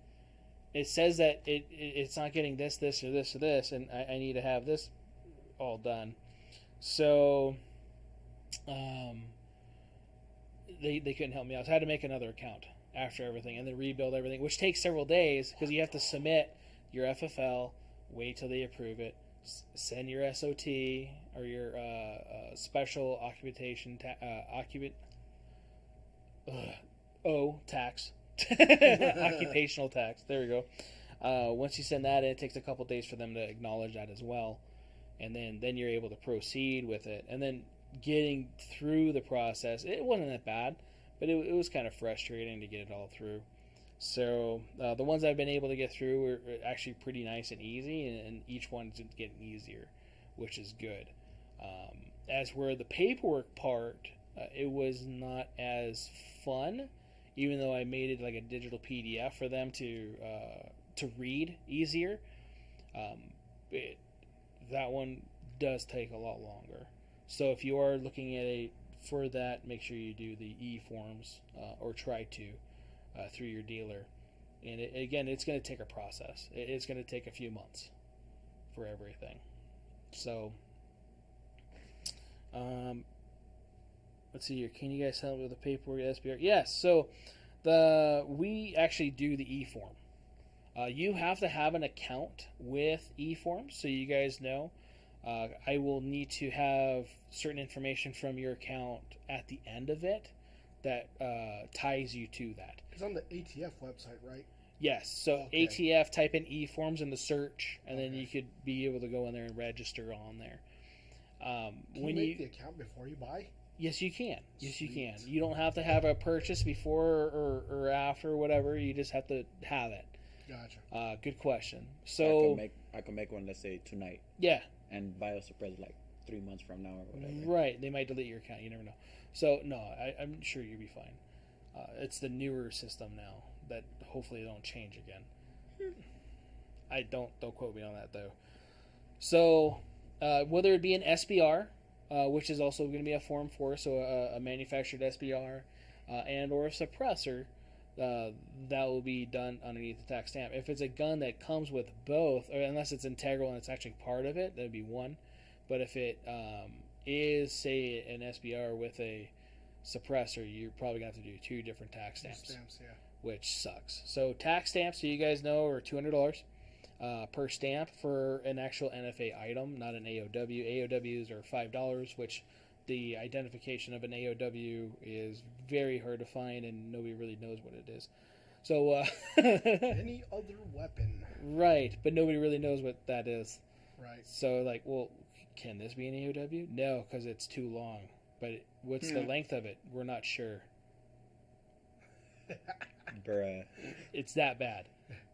It says that it's not getting this, or this, or this, and I need to have this all done. So, they couldn't help me out. So I had to make another account after everything, and then rebuild everything, which takes several days, because you have to submit your FFL, wait till they approve it, send your SOT, or your special occupation tax. Occupational tax. There we go. Once you send that in, it takes a couple days for them to acknowledge that as well. And then you're able to proceed with it. And then getting through the process, it wasn't that bad, but it was kind of frustrating to get it all through. So the ones I've been able to get through were actually pretty nice and easy, and each one's getting easier, which is good. As where the paperwork part, it was not as fun, even though I made it like a digital PDF for them to read easier. That one does take a lot longer. So if you are looking at for that, make sure you do the e-forms or try to through your dealer. And again, it's going to take a process. It's going to take a few months for everything. So, let's see here. Can you guys help with the paperwork SBR? Yes. So, we actually do the e-form. You have to have an account with eForms, so you guys know. I will need to have certain information from your account at the end of it that ties you to that. It's on the ATF website, right? Yes. So okay. ATF, type in eForms in the search, and then you could be able to go in there and register on there. Can you make the account before you buy? Yes, you can. Yes, Sweet. You can. You don't have to have a purchase before or after or whatever. You just have to have it. Gotcha. Good question. So I can make one, let's say, tonight. Yeah. And biosuppress like 3 months from now or whatever. Right. They might delete your account. You never know. So, no, I'm sure you'll be fine. It's the newer system now that hopefully don't change again. Don't quote me on that, though. So, whether it be an SBR, which is also going to be a Form 4, so a manufactured SBR, and or a suppressor, that will be done underneath the tax stamp. If it's a gun that comes with both, or unless it's integral and it's actually part of it, that would be one. But if it is, say, an SBR with a suppressor, you're probably going to have to do 2 different tax stamps. Which sucks. So tax stamps, so you guys know, are $200 per stamp for an actual NFA item, not an AOW. AOWs are $5, which the identification of an AOW is very hard to find, and nobody really knows what it is. So any other weapon, right? But nobody really knows what that is, right? So like, well, can this be an AOW? No, because it's too long. But what's the length of it? We're not sure. Bruh. It's that bad.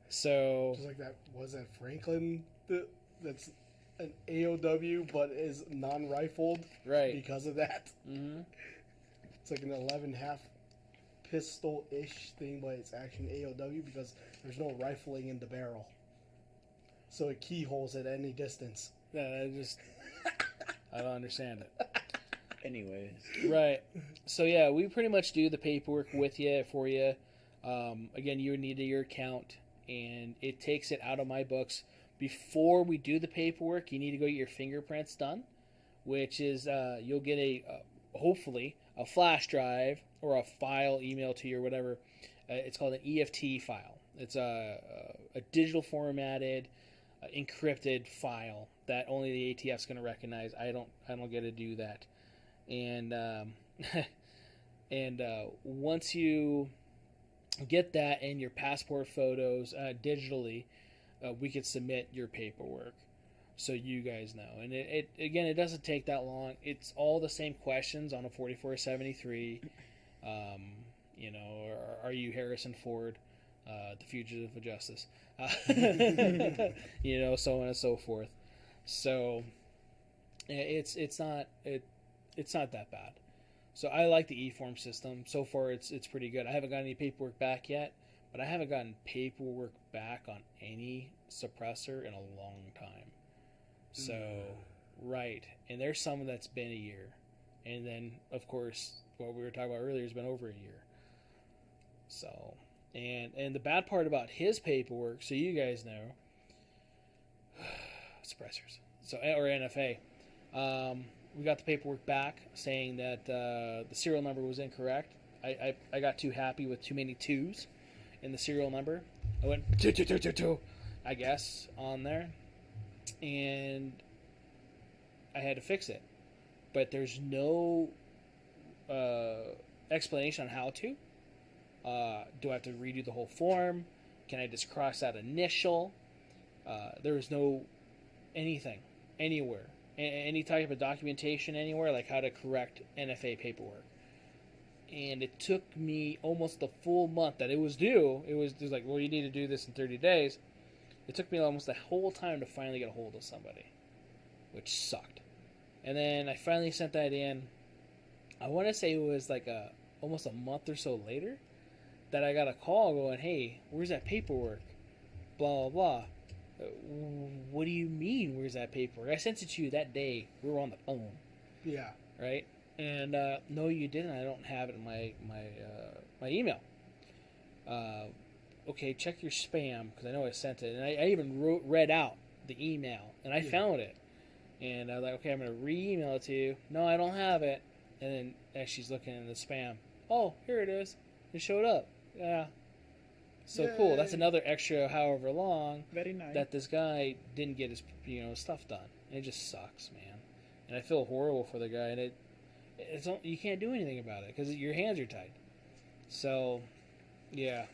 So just like that, was that Franklin? That's an AOW, but is non-rifled, right? Because of that. Mm-hmm. It's like an 11.5 pistol-ish thing, but it's actually an AOW because there's no rifling in the barrel, so it keyholes at any distance. I don't understand it. Anyways, right. So yeah, we pretty much do the paperwork with you for you. Again, you would need your account, and it takes it out of my books. Before we do the paperwork, you need to go get your fingerprints done, which is you'll get hopefully a flash drive or a file emailed to you or whatever. It's called an EFT file. It's a digital formatted, encrypted file that only the ATF's going to recognize. I don't get to do that, and once you get that and your passport photos digitally, we could submit your paperwork, so you guys know. And it doesn't take that long. It's all the same questions on a 4473. Are you Harrison Ford, the fugitive of justice? So on and so forth. So it's not that bad. So I like the e-form system. So far, it's pretty good. I haven't gotten any paperwork back yet, but I haven't gotten paperwork back on any suppressor in a long time. So, right. And there's some that's been a year. And then, of course, what we were talking about earlier has been over a year. So, and the bad part about his paperwork, so you guys know, suppressors, or NFA, we got the paperwork back saying that the serial number was incorrect. I got too happy with too many 2s in the serial number. I went 2, I guess, on there, and I had to fix it. But there's no explanation on how to. Do I have to redo the whole form? Can I just cross that initial? There is no anything anywhere. Any type of documentation anywhere, like how to correct NFA paperwork. And it took me almost the full month that it was due. It was like, well, you need to do this in 30 days. It took me almost the whole time to finally get a hold of somebody, which sucked. And then I finally sent that in. I want to say it was like almost a month or so later that I got a call going, hey, where's that paperwork? Blah, blah, blah. what do you mean, where's that paperwork? I sent it to you that day. We were on the phone. Yeah. Right? And, no, you didn't. I don't have it in my email. Okay, check your spam, because I know I sent it. And I even read out the email, and I found it. And I was like, okay, I'm going to re-email it to you. No, I don't have it. And then as she's looking in the spam, oh, here it is. It showed up. Yeah. So Yay. Cool. That's another extra however long Very nice. that this guy didn't get his stuff done. And it just sucks, man. And I feel horrible for the guy. And you can't do anything about it because your hands are tied. So, yeah,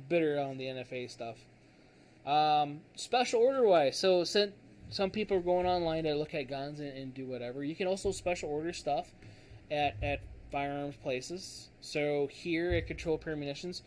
bitter on the NFA stuff. Special order wise, so some people are going online to look at guns and do whatever. You can also special order stuff at firearms places. So here at Control Pair Munitions,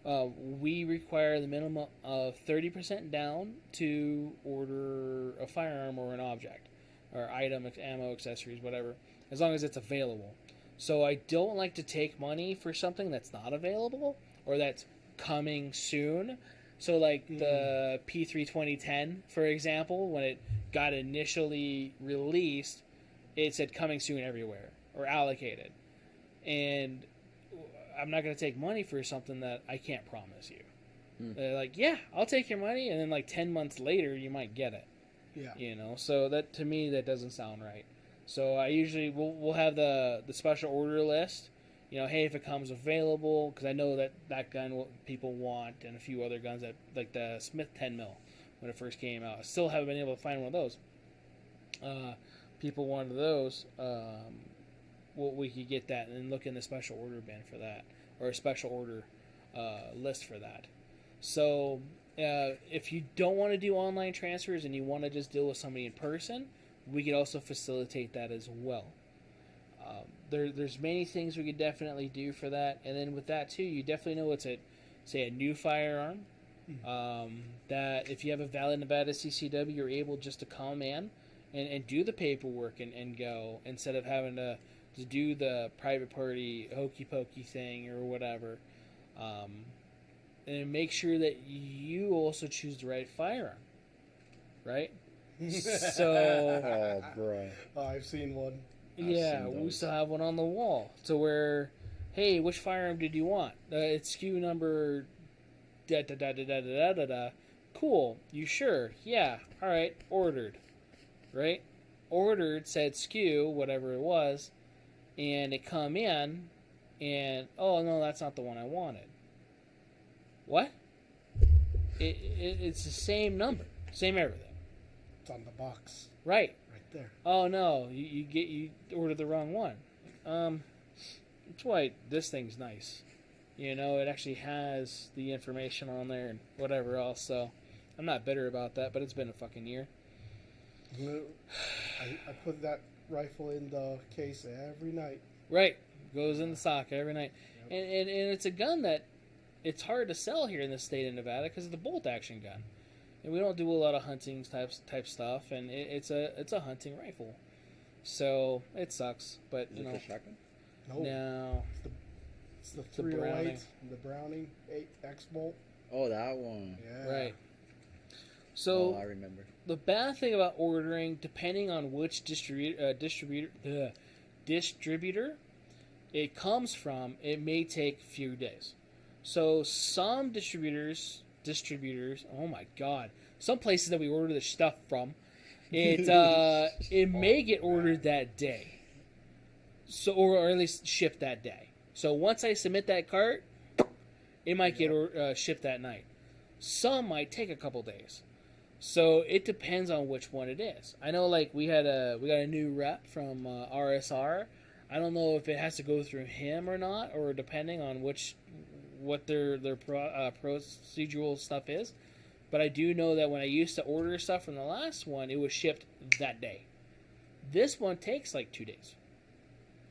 we require the minimum of 30% down to order a firearm or an object, or item, ammo, accessories, whatever, as long as it's available. So I don't like to take money for something that's not available or that's coming soon. So like the P3 2010, for example, when it got initially released, it said coming soon everywhere or allocated. And I'm not going to take money for something that I can't promise you. They're like, yeah, I'll take your money, and then like 10 months later, you might get it. Yeah. You know, so that to me, that doesn't sound right. So I usually, we'll have the special order list. You know, hey, if it comes available, because I know that gun people want, and a few other guns, that like the Smith 10mm when it first came out. I still haven't been able to find one of those. People wanted those. We could get that and then look in the special order bin for that, or a special order list for that. So if you don't want to do online transfers and you want to just deal with somebody in person, we could also facilitate that as well. There's many things we could definitely do for that, and then with that too, you definitely know it's a new firearm. That if you have a valid Nevada CCW, you're able just to come in and do the paperwork and go, instead of having to do the private party hokey pokey thing or whatever. And make sure that you also choose the right firearm, right? So, oh, bro. Oh, I've seen one. Yeah, we still have one on the wall to where, hey, which firearm did you want? It's SKU number da da da da da da da da. Cool. You sure? Yeah. All right. Ordered. Right? Ordered, said SKU, whatever it was, and it come in, and oh no, that's not the one I wanted. What? It's the same number, same everything. It's on the box. Right. Right there. Oh no, you ordered the wrong one. That's why this thing's nice. You know, it actually has the information on there and whatever else. So I'm not bitter about that, but it's been a fucking year. I put that rifle in the case every night. Right, goes in the sock every night, yep. and it's a gun that it's hard to sell here in the state of Nevada because of the bolt action gun. And we don't do a lot of hunting type stuff, and it's a hunting rifle, so it sucks. But Is it the shotgun? No. It's the 308, the Browning 8X bolt. Oh, that one. Yeah. Right. So I remember. The bad thing about ordering, depending on which distributor it comes from, it may take a few days. So some distributors, oh my god, some places that we order the stuff from, it may get ordered that day, so or at least shipped that day. So once I submit that cart, it might get shipped that night. Some might take a couple days. So it depends on which one it is. I know, like we got a new rep from RSR. I don't know if it has to go through him or not, or depending on what their procedural stuff is. But I do know that when I used to order stuff from the last one, it was shipped that day. This one takes like 2 days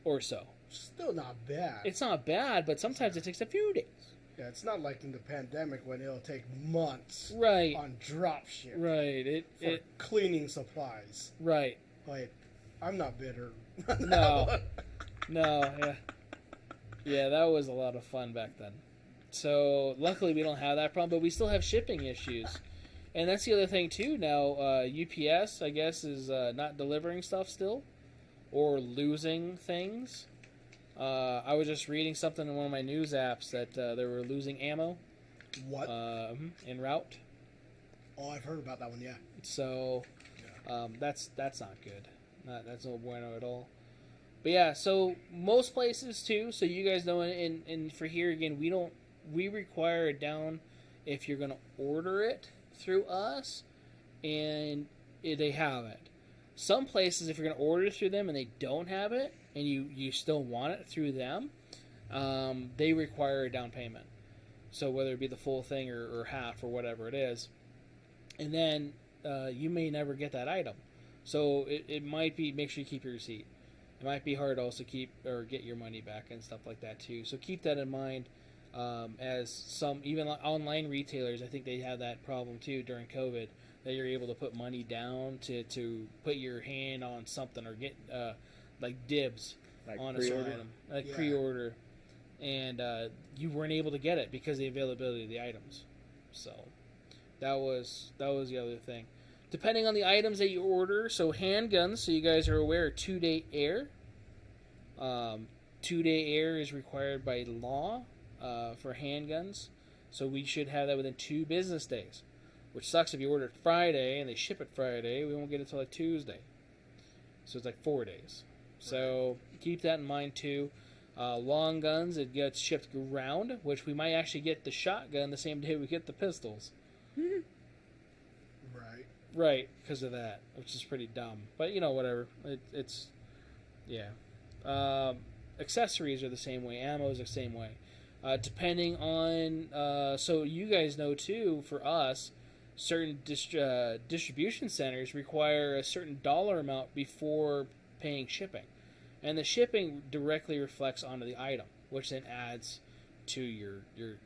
or so. Still not bad. It's not bad, but sometimes it takes a few days. Yeah, it's not like in the pandemic when it'll take months on drop ship. Right. For cleaning supplies. Right. Like, I'm not bitter. No. Yeah. Yeah, that was a lot of fun back then. So, luckily we don't have that problem, but we still have shipping issues. And that's the other thing too. Now, UPS, I guess, is not delivering stuff still, or losing things. I was just reading something in one of my news apps that they were losing ammo. What? En route. Oh, I've heard about that one. Yeah. So, that's not good. That's no bueno at all. But yeah, so most places too. So you guys know, and for here again, we require it down if you're gonna order it through us, and they have it. Some places, if you're going to order through them and they don't have it, and you still want it through them, they require a down payment. So whether it be the full thing or half or whatever it is, and then you may never get that item. So it might be, make sure you keep your receipt. It might be hard to also keep or get your money back and stuff like that too. So keep that in mind. As some, even online retailers, I think they have that problem too during COVID, that you're able to put money down to put your hand on something or get like dibs like on a certain item, like pre-order, and you weren't able to get it because of the availability of the items. So that was the other thing. Depending on the items that you order, so handguns, so you guys are aware, 2-day air. 2-day air is required by law. For handguns, so we should have that within 2 business days, which sucks if you order it Friday and they ship it Friday. We won't get it till like Tuesday, so it's like 4 days. So keep that in mind too. Long guns, it gets shipped ground, which we might actually get the shotgun the same day we get the pistols. Right, because of that, which is pretty dumb. But whatever. It's accessories are the same way. Ammo is the same way. Depending on, so you guys know too, for us, certain distribution centers require a certain dollar amount before paying shipping. And the shipping directly reflects onto the item, which then adds to your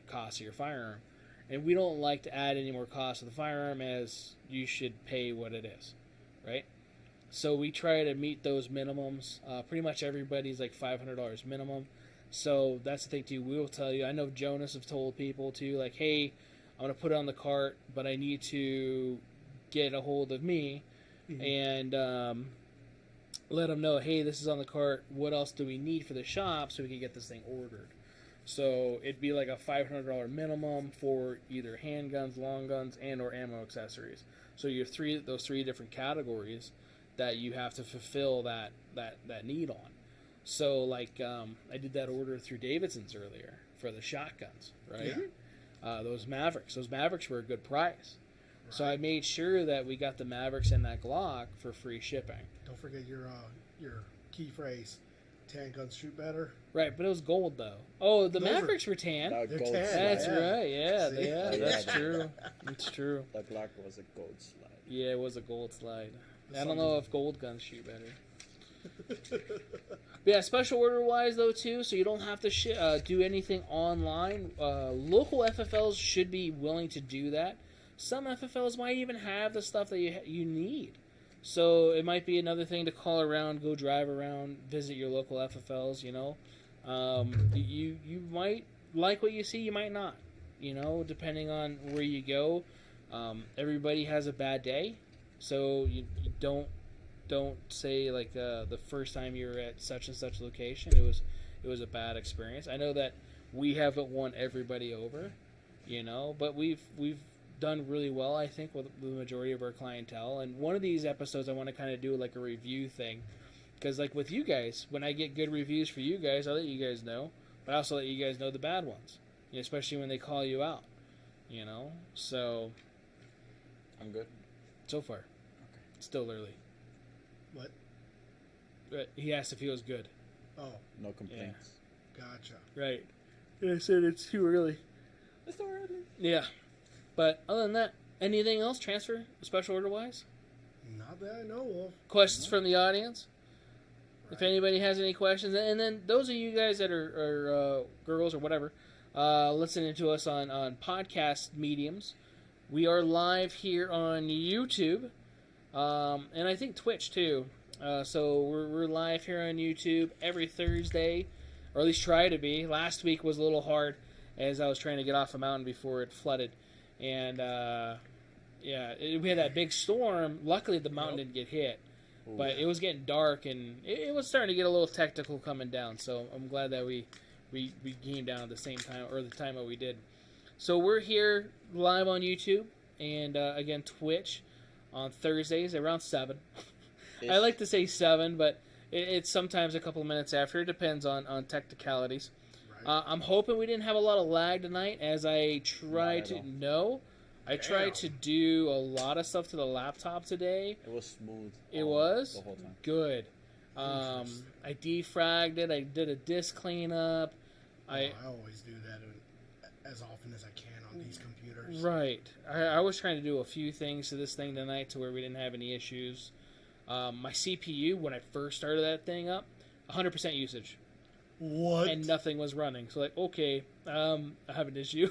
cost of your firearm. And we don't like to add any more cost to the firearm, as you should pay what it is, right? So we try to meet those minimums. Pretty much everybody's like $500 minimum. So that's the thing too. We will tell you. I know Jonas have told people too, like, hey, I'm gonna put it on the cart, but I need to get a hold of me, and let them know, hey, this is on the cart. What else do we need for the shop so we can get this thing ordered? So it'd be like a $500 minimum for either handguns, long guns, and or ammo accessories. So you have those three different categories that you have to fulfill that need on. So, like, I did that order through Davidson's earlier for the shotguns, right? Yeah. Those Mavericks were a good price. Right. So I made sure that we got the Mavericks and that Glock for free shipping. Don't forget your key phrase, tan guns shoot better. Right, but it was gold, though. Oh, the Mavericks were tan. They're tan. That's right, yeah, that's true. It's true. The Glock was a gold slide. Yeah, it was a gold slide. I don't know if gold guns shoot better. But yeah, special order wise though too, so you don't have to do anything online. Local FFLs should be willing to do that. Some FFLs might even have the stuff that you need. So it might be another thing to call around, go drive around, visit your local FFLs. You might like what you see, you might not. Depending on where you go. Everybody has a bad day, so you don't say like the first time you were at such and such location it was a bad experience. I know that we haven't won everybody over, but we've done really well, I think, with the majority of our clientele. And one of these episodes I want to kind of do like a review thing, because like with you guys, when I get good reviews for you guys, I'll let you guys know, but I also let you guys know the bad ones, especially when they call you out, so I'm good so far. Okay. It's still early. What? He asked if he was good. Oh. No complaints. Yeah. Gotcha. Right. I said it's too early. It's too early. Yeah. But other than that, anything else transfer, special order-wise? Not that I know of. Questions from the audience? Right. If anybody has any questions. And then those of you guys that are girls or whatever, listening to us on podcast mediums, we are live here on YouTube. And I think Twitch too. So we're live here on YouTube every Thursday, or at least try to be. Last week was a little hard as I was trying to get off a mountain before it flooded, and Yeah, we had that big storm. Luckily, the mountain didn't get hit. Ooh. But it was getting dark, and it was starting to get a little technical coming down. So I'm glad that we came down at the same time, or the time that we did. So we're here live on YouTube, and again, Twitch on Thursdays around 7. I like to say 7, but it's sometimes a couple of minutes after. It depends on technicalities. Right. I'm hoping we didn't have a lot of lag tonight, as I tried to... No. I tried to do a lot of stuff to the laptop today. It was smooth. It was? The whole time. Good. I defragged it. I did a disk cleanup. I always do that as often as I can on these computers. Right. I was trying to do a few things to this thing tonight to where we didn't have any issues. My CPU, when I first started that thing up, 100% usage. What? And nothing was running. So, like, okay, I have an issue.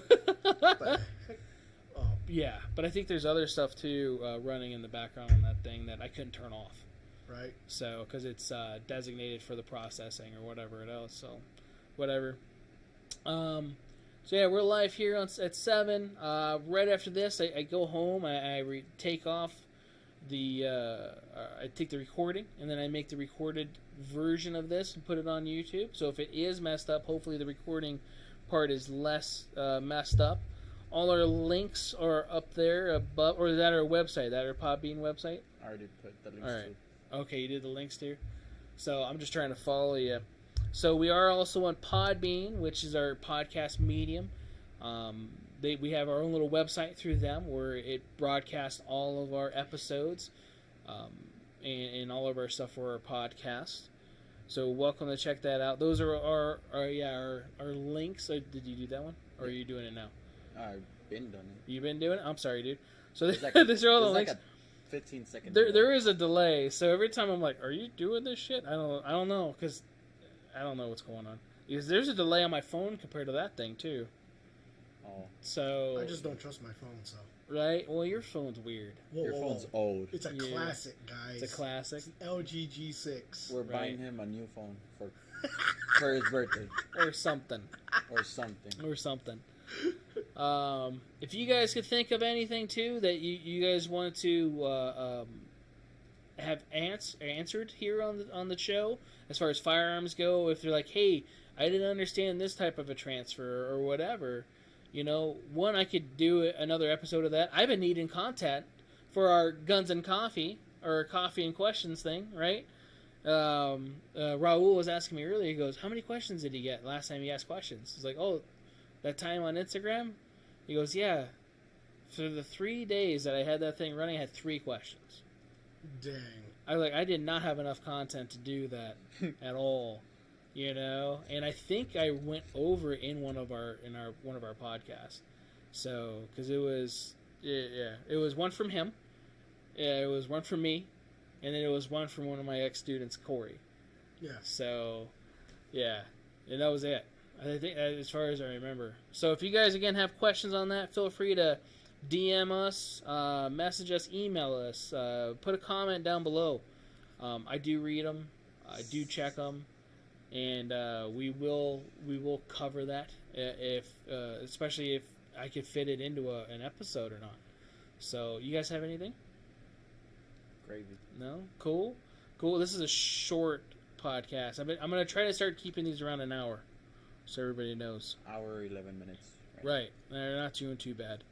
Yeah, but I think there's other stuff, too, running in the background on that thing that I couldn't turn off. Right. So, because it's designated for the processing or whatever it is. So, whatever. So, yeah, we're live here at 7. Right after this, I go home. I take off I take the recording, and then I make the recorded version of this and put it on YouTube. So, if it is messed up, hopefully the recording part is less messed up. All our links are up there above, or is that our website? That our Podbean website? I already put the links. All right. Okay, you did the links too. So I'm just trying to follow you. So we are also on Podbean, which is our podcast medium. We have our own little website through them where it broadcasts all of our episodes and all of our stuff for our podcast. So welcome to check that out. Those are our links. Did you do that one, or are you doing it now? I've been doing it. You've been doing it? I'm sorry, dude. So these are all the links. Like a 15-second there is a delay, so every time I'm like, "Are you doing this shit?" I don't know, because I don't know what's going on. Because there's a delay on my phone compared to that thing too. Oh. So I just don't trust my phone. So. Right. Well, your phone's weird. Your phone's old. It's a classic, guys. It's a classic. It's an LG G6. We're buying him a new phone for his birthday. Or something. If you guys could think of anything too that you guys wanted to have answered here on the show, as far as firearms go, if they're like, hey, I didn't understand this type of a transfer or whatever, one, I could do another episode of that. I've been needing content for our Guns and Coffee, or Coffee and Questions thing, right? Raul was asking me earlier, he goes, how many questions did he get last time he asked questions? He's like, oh, that time on Instagram? He goes, yeah. For the 3 days that I had that thing running, I had 3 questions. Dang. I did not have enough content to do that at all, And I think I went over in one of our podcasts. So, because it was one from him, it was one from me, and then it was one from one of my ex-students, Corey. Yeah. So, yeah, and that was it. I think as far as I remember. So if you guys again have questions on that, feel free to DM us, message us, email us, put a comment down below. I do read them, I do check them, and we will cover that especially if I could fit it into an episode or not. So you guys have anything? Gravy. No? Cool. This is a short podcast. I'm gonna try to start keeping these around an hour. So everybody knows. Hour, 11 minutes. Right. They're not doing too bad.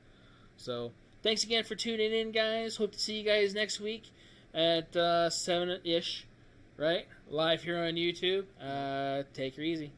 So, thanks again for tuning in, guys. Hope to see you guys next week at 7-ish, right? Live here on YouTube. Take her easy.